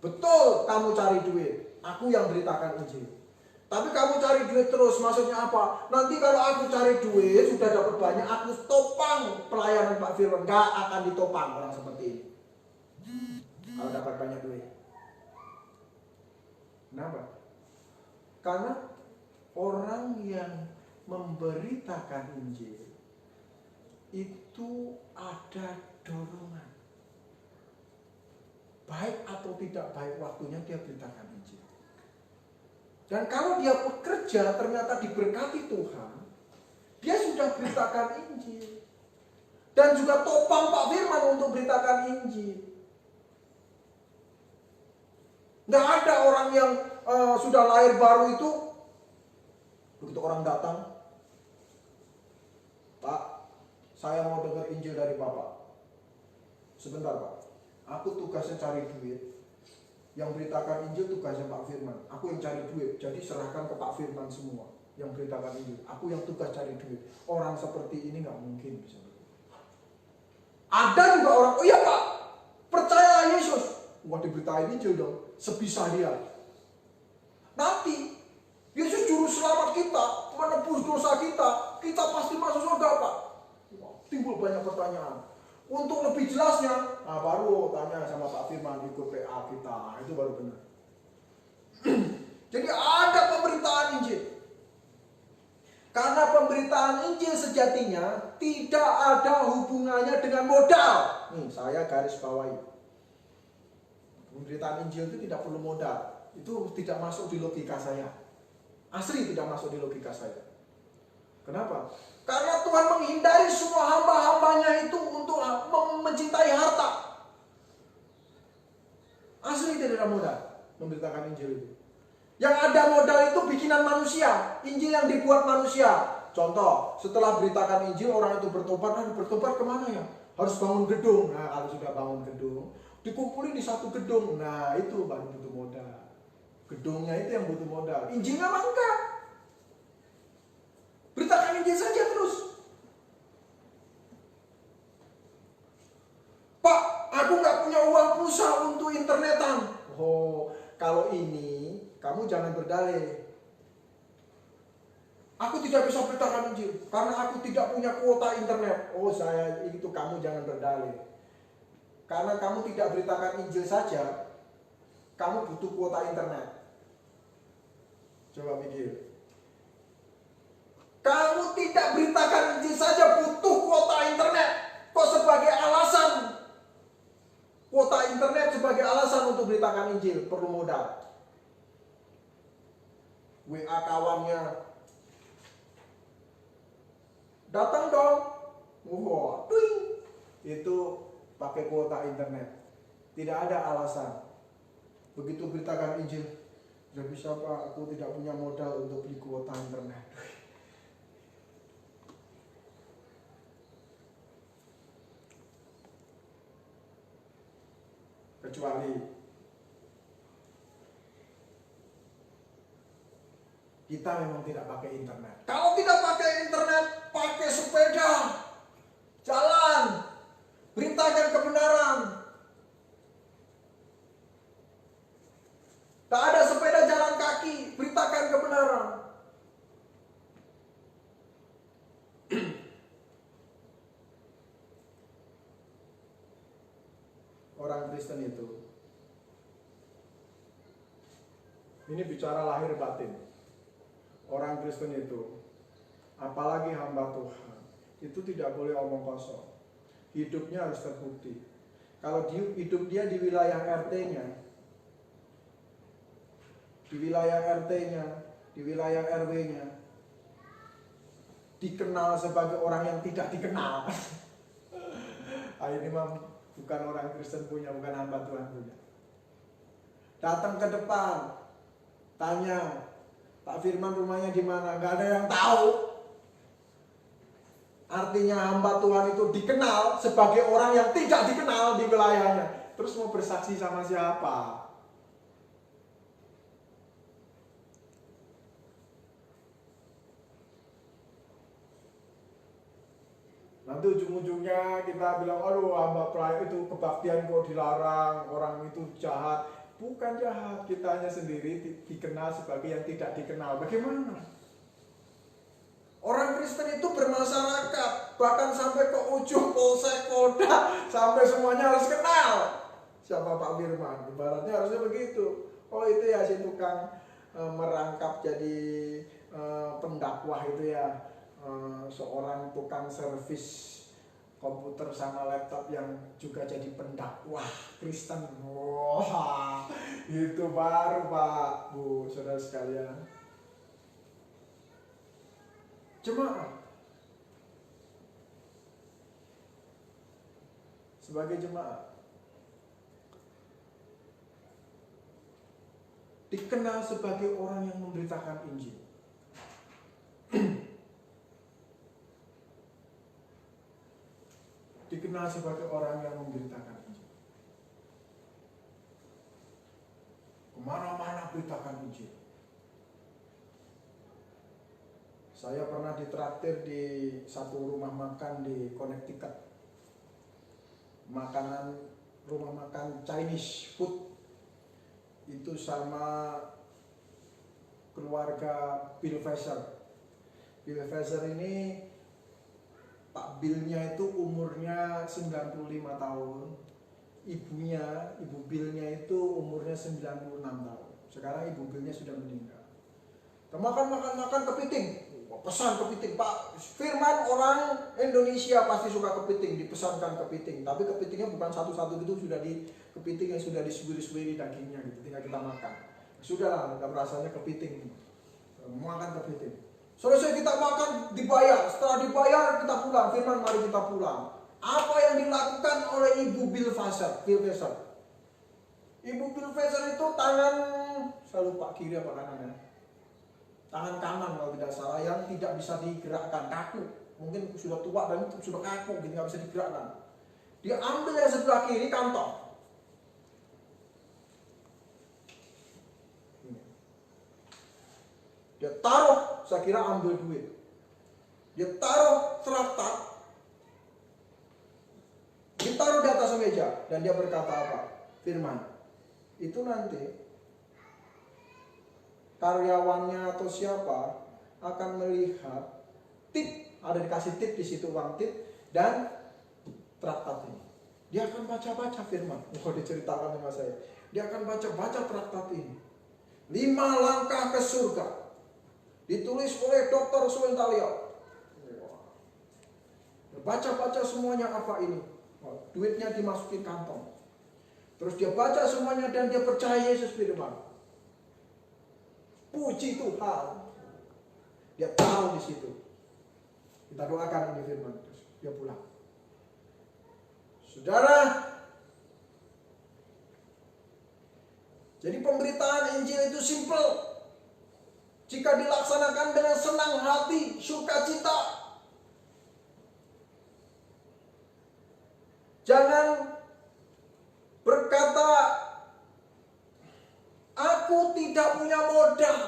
S1: Betul, kamu cari duit, aku yang beritakan Injil. Tapi kamu cari duit terus, maksudnya apa? Nanti kalau aku cari duit, sudah dapat banyak, aku topang pelayanan Pak Firman. Gak akan ditopang orang seperti ini kalau dapat banyak duit. Kenapa? Karena orang yang memberitakan Injil itu ada dorongan. Baik atau tidak baik waktunya dia beritakan Injil. Dan kalau dia bekerja ternyata diberkati Tuhan, dia sudah beritakan Injil. Dan juga topang Pak Firman untuk beritakan Injil. Nggak ada orang yang sudah lahir baru itu, begitu orang datang, Pak, saya mau dengar Injil dari Bapak. Sebentar Pak, aku tugasnya cari duit. Yang beritakan Injil tugasnya Pak Firman. Aku yang cari duit, jadi serahkan ke Pak Firman semua yang beritakan Injil. Aku yang tugas cari duit. Orang seperti ini nggak mungkin bisa begitu. Ada juga orang, oh iya Pak, percaya Yesus. Wah, diberitain Injil dong, sebisa dia. Nanti Yesus juru selamat kita, menebus dosa kita, kita pasti masuk surga Pak. Timbul banyak pertanyaan. Untuk lebih jelasnya, nah baru tanya sama Pak Firman, ikut PA kita, nah, itu baru benar. Jadi ada pemberitaan Injil. Karena pemberitaan Injil sejatinya tidak ada hubungannya dengan modal. Nih, saya garis bawahi. Pemberitaan Injil itu tidak perlu modal. Itu tidak masuk di logika saya. Asli tidak masuk di logika saya. Kenapa? Karena Tuhan menghindari semua hamba-hambanya itu untuk mencintai harta. Asli tidak ada modal memberitakan Injil itu. Yang ada modal itu bikinan manusia. Injil yang dibuat manusia. Contoh, setelah beritakan Injil orang itu bertobat. Nah, bertobat kemana ya? Harus bangun gedung. Nah, kalau sudah bangun gedung, dikumpulin di satu gedung. Nah, itu baru butuh modal. Gedungnya itu yang butuh modal. Injilnya mah enggak. Beritakan Injil saja terus. Pak, aku nggak punya uang pulsa untuk internetan. Oh, kalau ini kamu jangan berdalih. Aku tidak bisa beritakan Injil karena aku tidak punya kuota internet. Oh, kamu jangan berdalih. Karena kamu tidak beritakan Injil saja, kamu butuh kuota internet. Coba pikir. Kamu tidak beritakan Injil saja butuh kuota internet. Kok sebagai alasan? Kuota internet sebagai alasan untuk beritakan Injil perlu modal. WA kawannya, datang dong. Wah, itu pakai kuota internet. Tidak ada alasan. Begitu beritakan Injil, tidak bisa Pak, aku tidak punya modal untuk beli kuota internet. Kecuali kita memang tidak pakai internet. Kalau tidak pakai internet, pakai sepeda, jalan, beritakan kebenaran. Tak ada sepeda jalan kaki, beritakan kebenaran. Orang Kristen itu, ini bicara lahir batin. Orang Kristen itu, apalagi hamba Tuhan, itu tidak boleh omong kosong. Hidupnya harus terbukti. Kalau hidup dia di wilayah RT-nya, di wilayah RT-nya, di wilayah RW-nya, dikenal sebagai orang yang tidak dikenal. Ini mah bukan orang Kristen punya, bukan hamba Tuhan punya. Datang ke depan, tanya, Pak Firman rumahnya di mana? Gak ada yang tahu. Artinya hamba Tuhan itu dikenal sebagai orang yang tidak dikenal di wilayahnya. Terus mau bersaksi sama siapa? Nanti ujung-ujungnya kita bilang, aduh hamba pelayan itu kebaktian kok dilarang, orang itu jahat. Bukan jahat, kitanya sendiri dikenal sebagai yang tidak dikenal. Bagaimana? Orang Kristen itu bermasyarakat, bahkan sampai ke ujung polsek, polda, sampai semuanya harus kenal. Siapa Pak Firman? Ibaratnya harusnya begitu. Oh itu ya si tukang merangkap jadi pendakwah itu ya, seorang tukang servis komputer sama laptop yang juga jadi pendakwah Kristen. Wah, itu baru Pak, Bu, saudara sekalian. Jemaat, sebagai jemaat, dikenal sebagai orang yang memberitakan Injil. Dikenal sebagai orang yang memberitakan Injil. Kemana-mana beritakan Injil. Saya pernah ditraktir di satu rumah makan di Connecticut. Rumah makan Chinese food. Itu sama keluarga Bill Fazer. Bill Fazer ini, Pak Billnya itu umurnya 95 tahun. Ibu Billnya itu umurnya 96 tahun. Sekarang ibu Billnya sudah meninggal. Makan kepiting. Pesan kepiting, Pak Firman orang Indonesia pasti suka kepiting, dipesankan kepiting. Tapi kepitingnya bukan satu-satu gitu, sudah di kepiting yang sudah disuir-suiri dagingnya gitu, tinggal kita makan. Sudahlah, nggak rasanya kepiting. Makan kepiting. Selesai kita makan, dibayar. Setelah dibayar kita pulang. Firman, mari kita pulang. Apa yang dilakukan oleh Ibu Bill Fazer? Ibu Bill Fazer itu tangan, saya lupa kiri apa kanan ya, tangan kanan kalau tidak salah, yang tidak bisa digerakkan, kaku. Mungkin sudah tua dan itu sudah kaku, gitu, nggak bisa digerakkan. Dia ambil yang sebelah kiri kantong. Dia taruh, saya kira ambil duit. Dia taruh traktat, ditaruh di atas meja, dan dia berkata apa? Firman, itu nanti karyawannya atau siapa akan melihat tip, ada dikasih tip di situ, uang tip dan traktat ini. Dia akan baca-baca firman. Diceritakan sama saya. Dia akan baca-baca traktat ini. 5 langkah ke surga. Ditulis oleh Dr. Suwentalia. Baca-baca semuanya apa ini. Duitnya dimasukin kantong. Terus dia baca semuanya dan dia percaya Yesus firman. Puji Tuhan. Dia tahu di situ. Kita doakan ini firman. Terus dia pulang. Saudara, jadi pemberitaan Injil itu simple. Jika dilaksanakan dengan senang hati, sukacita. Jangan berkata, aku tidak punya modal.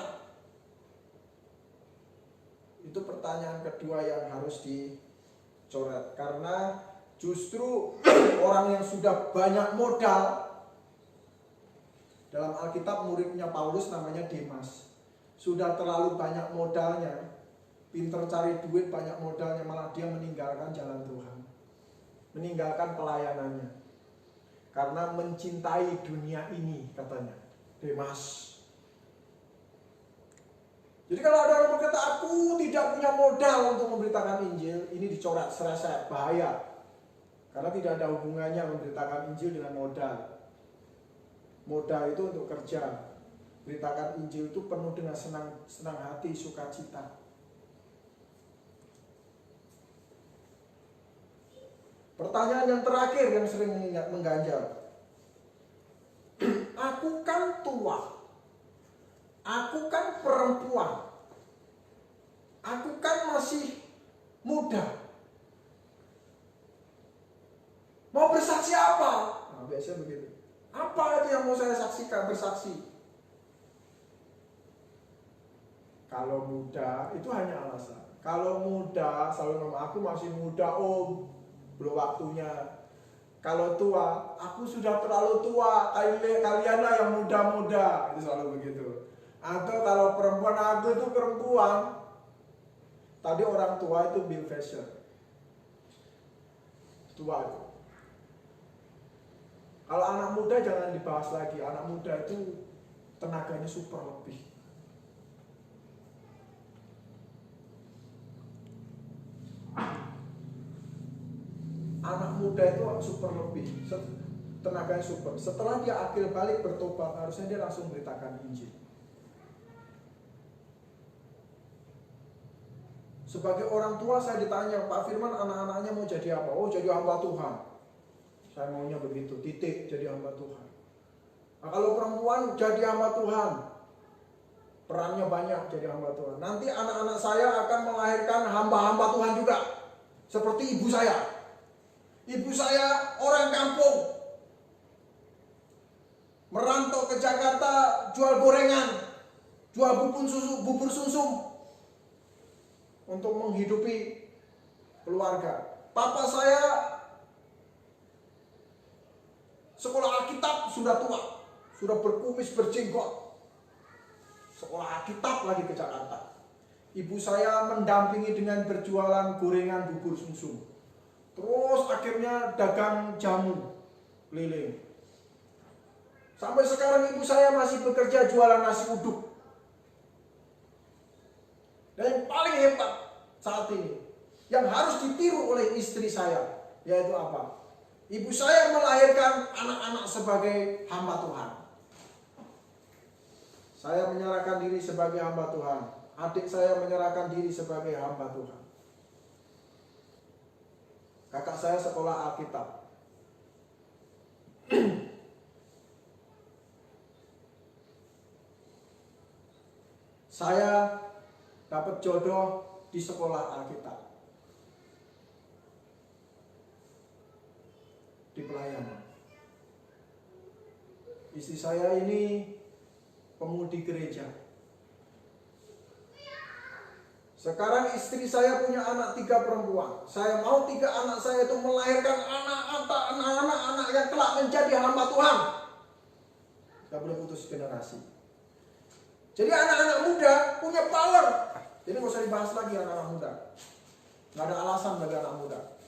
S1: Itu pertanyaan kedua yang harus dicoret. Karena justru orang yang sudah banyak modal, dalam Alkitab muridnya Paulus namanya Demas, sudah terlalu banyak modalnya, pinter cari duit, banyak modalnya, malah dia meninggalkan jalan Tuhan, meninggalkan pelayanannya karena mencintai dunia ini, katanya Demas. Jadi kalau ada orang berkata, aku tidak punya modal untuk memberitakan Injil, ini dicoret, serasa bahaya. Karena tidak ada hubungannya memberitakan Injil dengan modal. Modal itu untuk kerja. Beritakan Injil itu penuh dengan senang hati, sukacita. Pertanyaan yang terakhir yang sering mengganjal. Aku kan tua. Aku kan perempuan. Aku kan masih muda. Mau bersaksi apa? Nah, biasanya begitu. Apa itu yang mau saya saksikan, bersaksi? Kalau muda, itu hanya alasan. Kalau muda, selalu ngomong, aku masih muda, om, belum waktunya. Kalau tua, aku sudah terlalu tua, kalianlah yang muda-muda. Itu selalu begitu. Atau kalau perempuan, aku itu perempuan. Tadi orang tua itu Bill Fisher. Tua itu. Kalau anak muda jangan dibahas lagi. Anak muda itu tenaganya super lebih. Anak muda itu super lebih. Tenaganya super. Setelah dia akil balik bertobat, harusnya dia langsung beritakan Injil. Sebagai orang tua saya ditanya, Pak Firman anak-anaknya mau jadi apa? Oh, jadi hamba Tuhan. Saya maunya begitu, titik, jadi hamba Tuhan. Nah, kalau perempuan jadi hamba Tuhan, perannya banyak jadi hamba Tuhan. Nanti anak-anak saya akan melahirkan hamba-hamba Tuhan juga. Seperti ibu saya. Ibu saya orang kampung. Merantau ke Jakarta, jual gorengan, jual bubur sumsum untuk menghidupi keluarga. Papa saya sekolah Alkitab sudah tua, sudah berkumis berjenggot. Sekolah Alkitab lagi ke Jakarta. Ibu saya mendampingi dengan berjualan gorengan bubur sumsum. Terus akhirnya dagang jamu keliling. Sampai sekarang ibu saya masih bekerja jualan nasi uduk. Dan yang paling hebat saat ini, yang harus ditiru oleh istri saya, yaitu apa? Ibu saya melahirkan anak-anak sebagai hamba Tuhan. Saya menyerahkan diri sebagai hamba Tuhan. Adik saya menyerahkan diri sebagai hamba Tuhan. Kakak saya sekolah Alkitab. Saya dapat jodoh di sekolah Alkitab. Di pelayanan. Istri saya ini pemudi gereja. Sekarang istri saya punya anak 3 perempuan. Saya mau 3 anak saya itu melahirkan anak-anak yang kelak menjadi hamba Tuhan. Gak boleh putus generasi. Jadi anak-anak muda punya power. Jadi nggak usah dibahas lagi anak-anak muda. Nggak ada alasan bagi anak muda.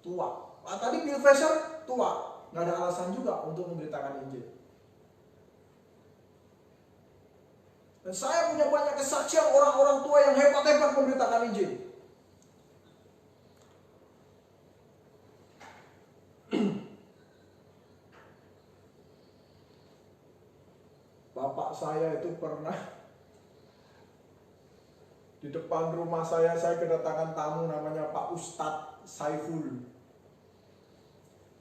S1: Tua. Tadi Bill Fraser tua. Nggak ada alasan juga untuk memberitakan Injil. Dan saya punya banyak kesaksian orang-orang tua yang hebat-hebat memberitakan Injil. Bapak saya itu pernah di depan rumah saya kedatangan tamu namanya Pak Ustadz Saiful.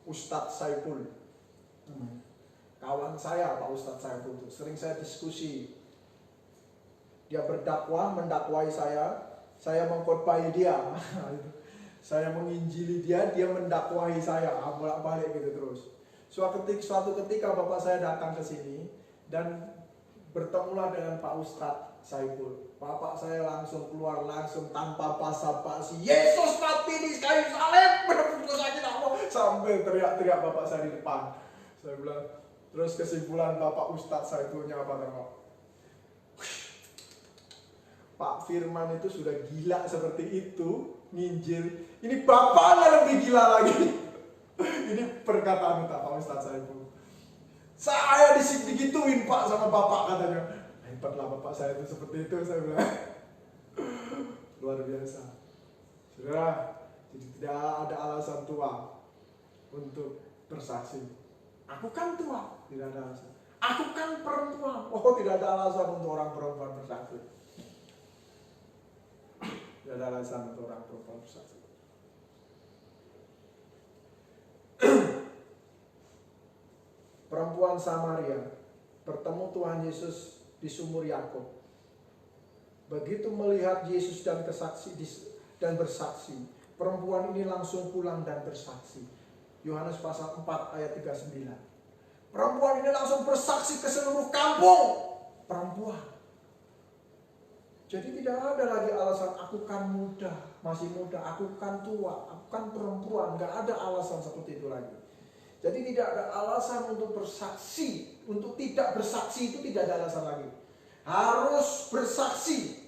S1: Ustadz Saiful. Kawan saya Pak Ustadz Saiful itu sering saya diskusi. Dia berdakwah, mendakwai saya mengkhotbahi dia. Saya menginjili dia, dia mendakwahi saya, bolak-balik gitu terus. Suatu ketika bapak saya datang ke sini dan bertemulah dengan Pak Ustadz Saiful. Bapak saya langsung keluar tanpa basa-basi. Yesus mati di kayu salib, menebus dosa kita. Sampai teriak-teriak bapak saya di depan. Saya bilang, terus kesimpulan Bapak Ustadz Saifulnya apa tengok? Pak Firman itu sudah gila seperti itu, nginjil. Ini bapaknya lebih gila lagi. Ini perkataan Pak Ustadz Saiful. Saya digituin Pak sama bapak katanya. Hebatlah bapak saya itu seperti itu, saya bilang. Luar biasa. Saudara, jadi tidak ada alasan tua untuk bersaksi. Aku kan tua, tidak ada alasan. Aku kan perempuan, tidak ada alasan untuk orang perempuan bersaksi. Tidak ada alasan untuk orang perempuan bersaksi. Perempuan Samaria bertemu Tuhan Yesus di sumur Yakub. Begitu melihat Yesus dan bersaksi, perempuan ini langsung pulang dan bersaksi. Yohanes pasal 4 ayat 39. Perempuan ini langsung bersaksi ke seluruh kampung. Perempuan. Jadi tidak ada lagi alasan aku kan muda, masih muda, aku kan tua, aku kan perempuan. Gak ada alasan seperti itu lagi. Jadi tidak ada alasan untuk bersaksi, untuk tidak bersaksi itu tidak ada alasan lagi. Harus bersaksi.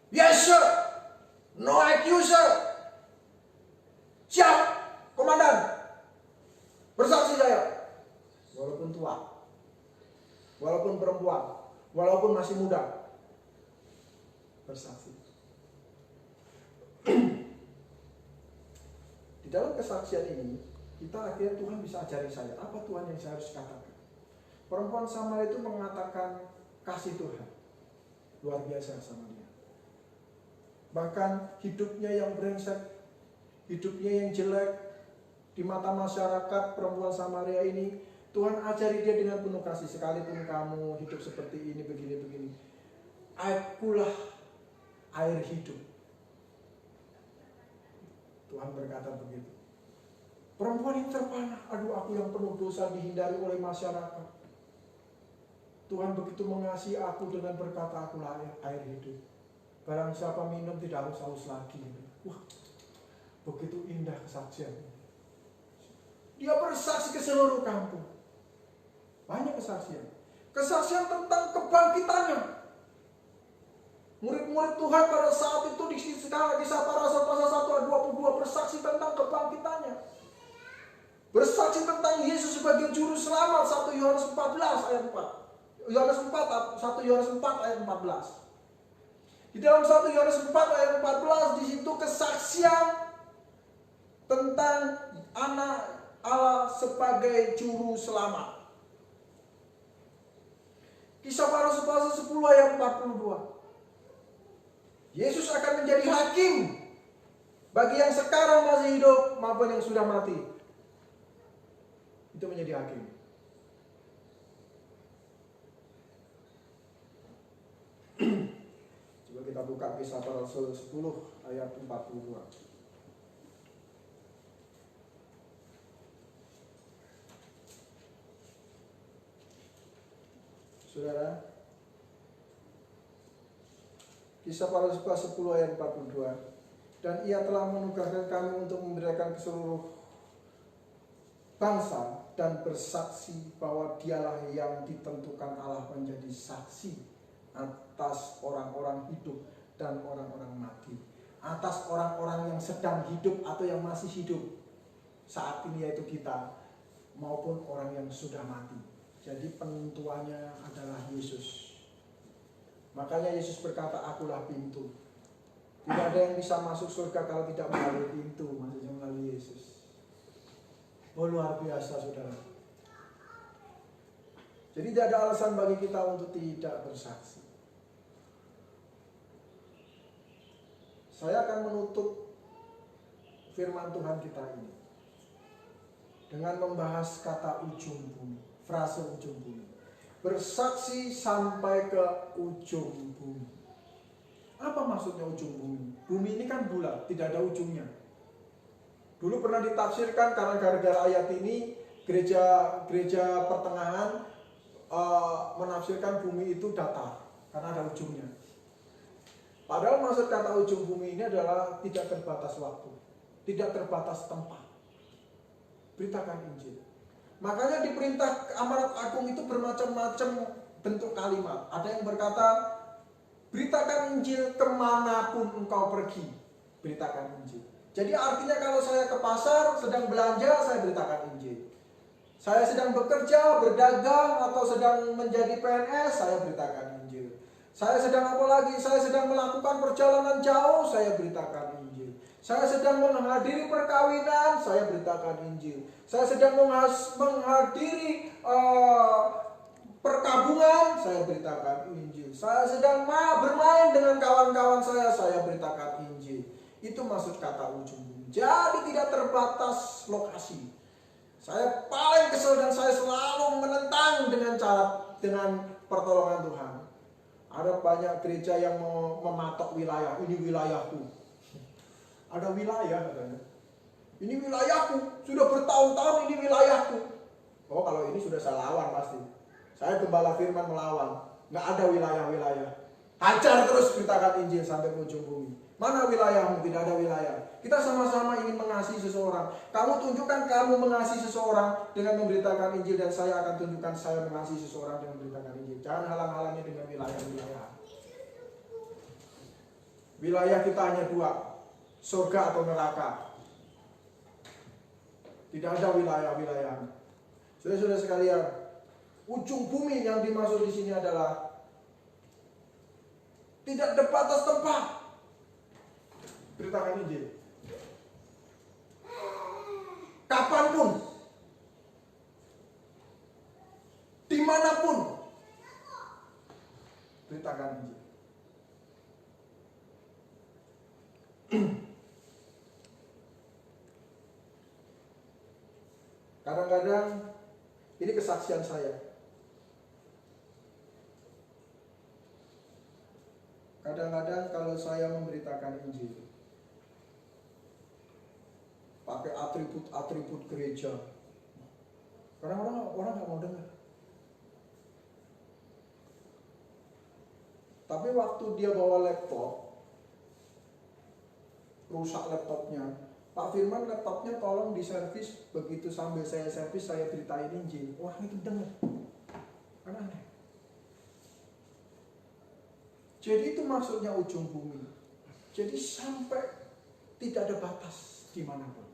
S1: Yes sir, no accuser. Siap, komandan. Bersaksi saya. Walaupun tua, walaupun perempuan, walaupun masih muda, bersaksi. Di dalam kesaksian ini, kita akhirnya Tuhan bisa ajari saya, apa Tuhan yang saya harus katakan. Perempuan Samaria itu mengatakan kasih Tuhan. Luar biasa sama dia. Bahkan hidupnya yang brengsek, hidupnya yang jelek, di mata masyarakat perempuan Samaria ini, Tuhan ajari dia dengan penuh kasih. Sekalipun kamu hidup seperti ini, begini-begini, akulah air hidup. Tuhan berkata begitu. Perempuan ini terpanah. Aduh, aku yang penuh dosa, dihindari oleh masyarakat. Tuhan begitu mengasihi aku dengan berkata, akulah air hidup. Barang siapa minum tidak harus haus lagi. Wah, begitu indah kesaksian. Dia bersaksi ke seluruh kampung. Banyak kesaksian. Kesaksian tentang kebangkitannya. Murid-murid Tuhan pada saat itu di Saparasa pasal 1 ayat 22 bersaksi tentang kebangkitannya. Bersaksi tentang Yesus sebagai juru selamat 1 Yohanes 14 ayat 4. 1 Yohanes 4 ayat 14. Di dalam 1 Yohanes 4 ayat 14 di situ kesaksian tentang anak Allah sebagai juru selamat. Kisah para Rasul pasal 10 ayat 42. Yesus akan menjadi hakim bagi yang sekarang masih hidup maupun yang sudah mati. Itu menjadi hakim. Coba kita buka Kisah para Rasul 10 ayat 42. Saudara, Kisah para Rasul 10 ayat 42. Dan ia telah menugaskan kami untuk memberitakan ke seluruh bangsa dan bersaksi bahwa dialah yang ditentukan Allah menjadi saksi atas orang-orang hidup dan orang-orang mati, atas orang-orang yang sedang hidup atau yang masih hidup saat ini, yaitu kita, maupun orang yang sudah mati. Jadi penentuannya adalah Yesus. Makanya Yesus berkata, akulah pintu. Tidak ada yang bisa masuk surga kalau tidak melalui pintu, maksudnya melalui Yesus. Oh, luar biasa, saudara. Jadi tidak ada alasan bagi kita untuk tidak bersaksi. Saya akan menutup firman Tuhan kita ini dengan membahas kata ujung bumi, frase ujung bumi. Bersaksi sampai ke ujung bumi. Apa maksudnya ujung bumi? Bumi ini kan bulat, tidak ada ujungnya. Dulu pernah ditafsirkan karena gara-gara ayat ini gereja pertengahan menafsirkan bumi itu datar karena ada ujungnya. Padahal maksud kata ujung bumi ini adalah tidak terbatas waktu, tidak terbatas tempat. Beritakan Injil. Makanya di perintah amanat agung itu bermacam-macam bentuk kalimat. Ada yang berkata, beritakan Injil kemanapun engkau pergi, beritakan Injil. Jadi artinya kalau saya ke pasar sedang belanja, saya beritakan Injil. Saya sedang bekerja, berdagang, atau sedang menjadi PNS, saya beritakan Injil. Saya sedang apa lagi? Saya sedang melakukan perjalanan jauh, saya beritakan Injil. Saya sedang menghadiri perkawinan, saya beritakan Injil. Saya sedang menghadiri perkabungan, saya beritakan Injil. Saya sedang bermain dengan kawan-kawan saya beritakan Injil. Itu maksud kata ujung bumi. Jadi tidak terbatas lokasi. Saya paling kesel dan saya selalu menentang dengan pertolongan Tuhan. Ada banyak gereja yang mau mematok wilayah. Ini wilayahku. Ada wilayah katanya. Ini wilayahku. Sudah bertahun-tahun ini wilayahku. Oh, kalau ini sudah saya lawan pasti. Saya gembala firman melawan. Nggak ada wilayah-wilayah. Hajar terus beritakan Injil sampai ke ujung bumi. Mana wilayahmu? Tidak ada wilayah. Kita sama-sama ingin mengasihi seseorang. Kamu tunjukkan kamu mengasihi seseorang dengan memberitakan Injil, dan saya akan tunjukkan saya mengasihi seseorang dengan memberitakan Injil. Jangan halang-halangi dengan wilayah-wilayah. Wilayah kita hanya dua, surga atau neraka. Tidak ada wilayah-wilayah. Saudara-saudara sekalian, ujung bumi yang dimaksud di sini adalah tidak terbatas tempat. Beritakan Injil. Kapanpun, dimanapun, beritakan Injil. Kadang-kadang ini kesaksian saya. Kadang-kadang kalau saya memberitakan Injil, pakai atribut-atribut gereja, kadang-kadang orang nggak mau dengar. Tapi waktu dia bawa laptop, rusak laptopnya, Pak Firman laptopnya tolong diservis. Begitu sambil saya servis, saya beritain Injil. Orang itu dengar. Kan aneh. Jadi itu maksudnya ujung bumi. Jadi sampai tidak ada batas dimanapun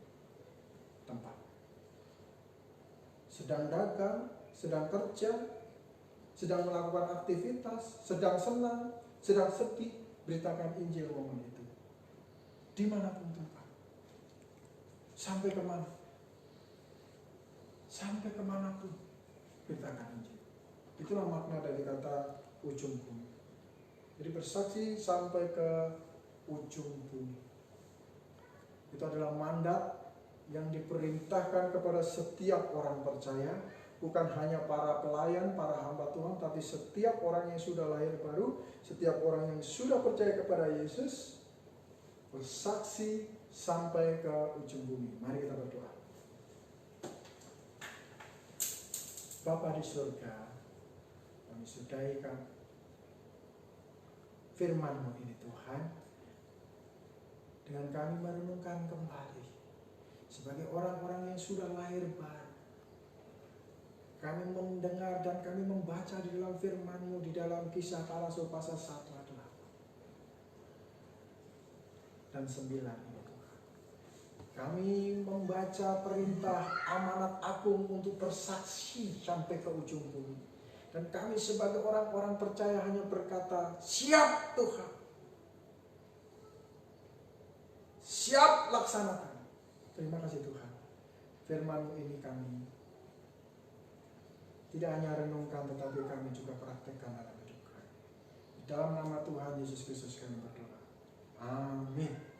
S1: tempat. Sedang dagang, sedang kerja, sedang melakukan aktivitas, sedang senang, sedang sedih, beritakan Injil momen itu. Dimanapun tempat. Sampai kemana? Sampai kemanapun, beritakan Injil. Itulah makna dari kata ujung bumi. Jadi bersaksi sampai ke ujung bumi. Itu adalah mandat yang diperintahkan kepada setiap orang percaya, bukan hanya para pelayan, para hamba Tuhan, tapi setiap orang yang sudah lahir baru, setiap orang yang sudah percaya kepada Yesus, bersaksi sampai ke ujung bumi. Mari kita berdoa. Bapa di surga, kami sudahi firman-Mu ini Tuhan, dengan kami merenungkan kembali sebagai orang-orang yang sudah lahir baru.
S3: Kami mendengar dan kami membaca di dalam firman-Mu di dalam Kisah para Rasul pasal 1 adalah dan 9 ini Tuhan. Kami membaca perintah amanat agung untuk bersaksi sampai ke ujung bumi. Dan kami sebagai orang-orang percaya hanya berkata, siap Tuhan. Siap laksanakan. Terima kasih Tuhan. Firman-Mu ini kami tidak hanya renungkan, tetapi kami juga praktekkan dalam hidup kami. Dalam nama Tuhan Yesus Kristus kami berdoa. Amin.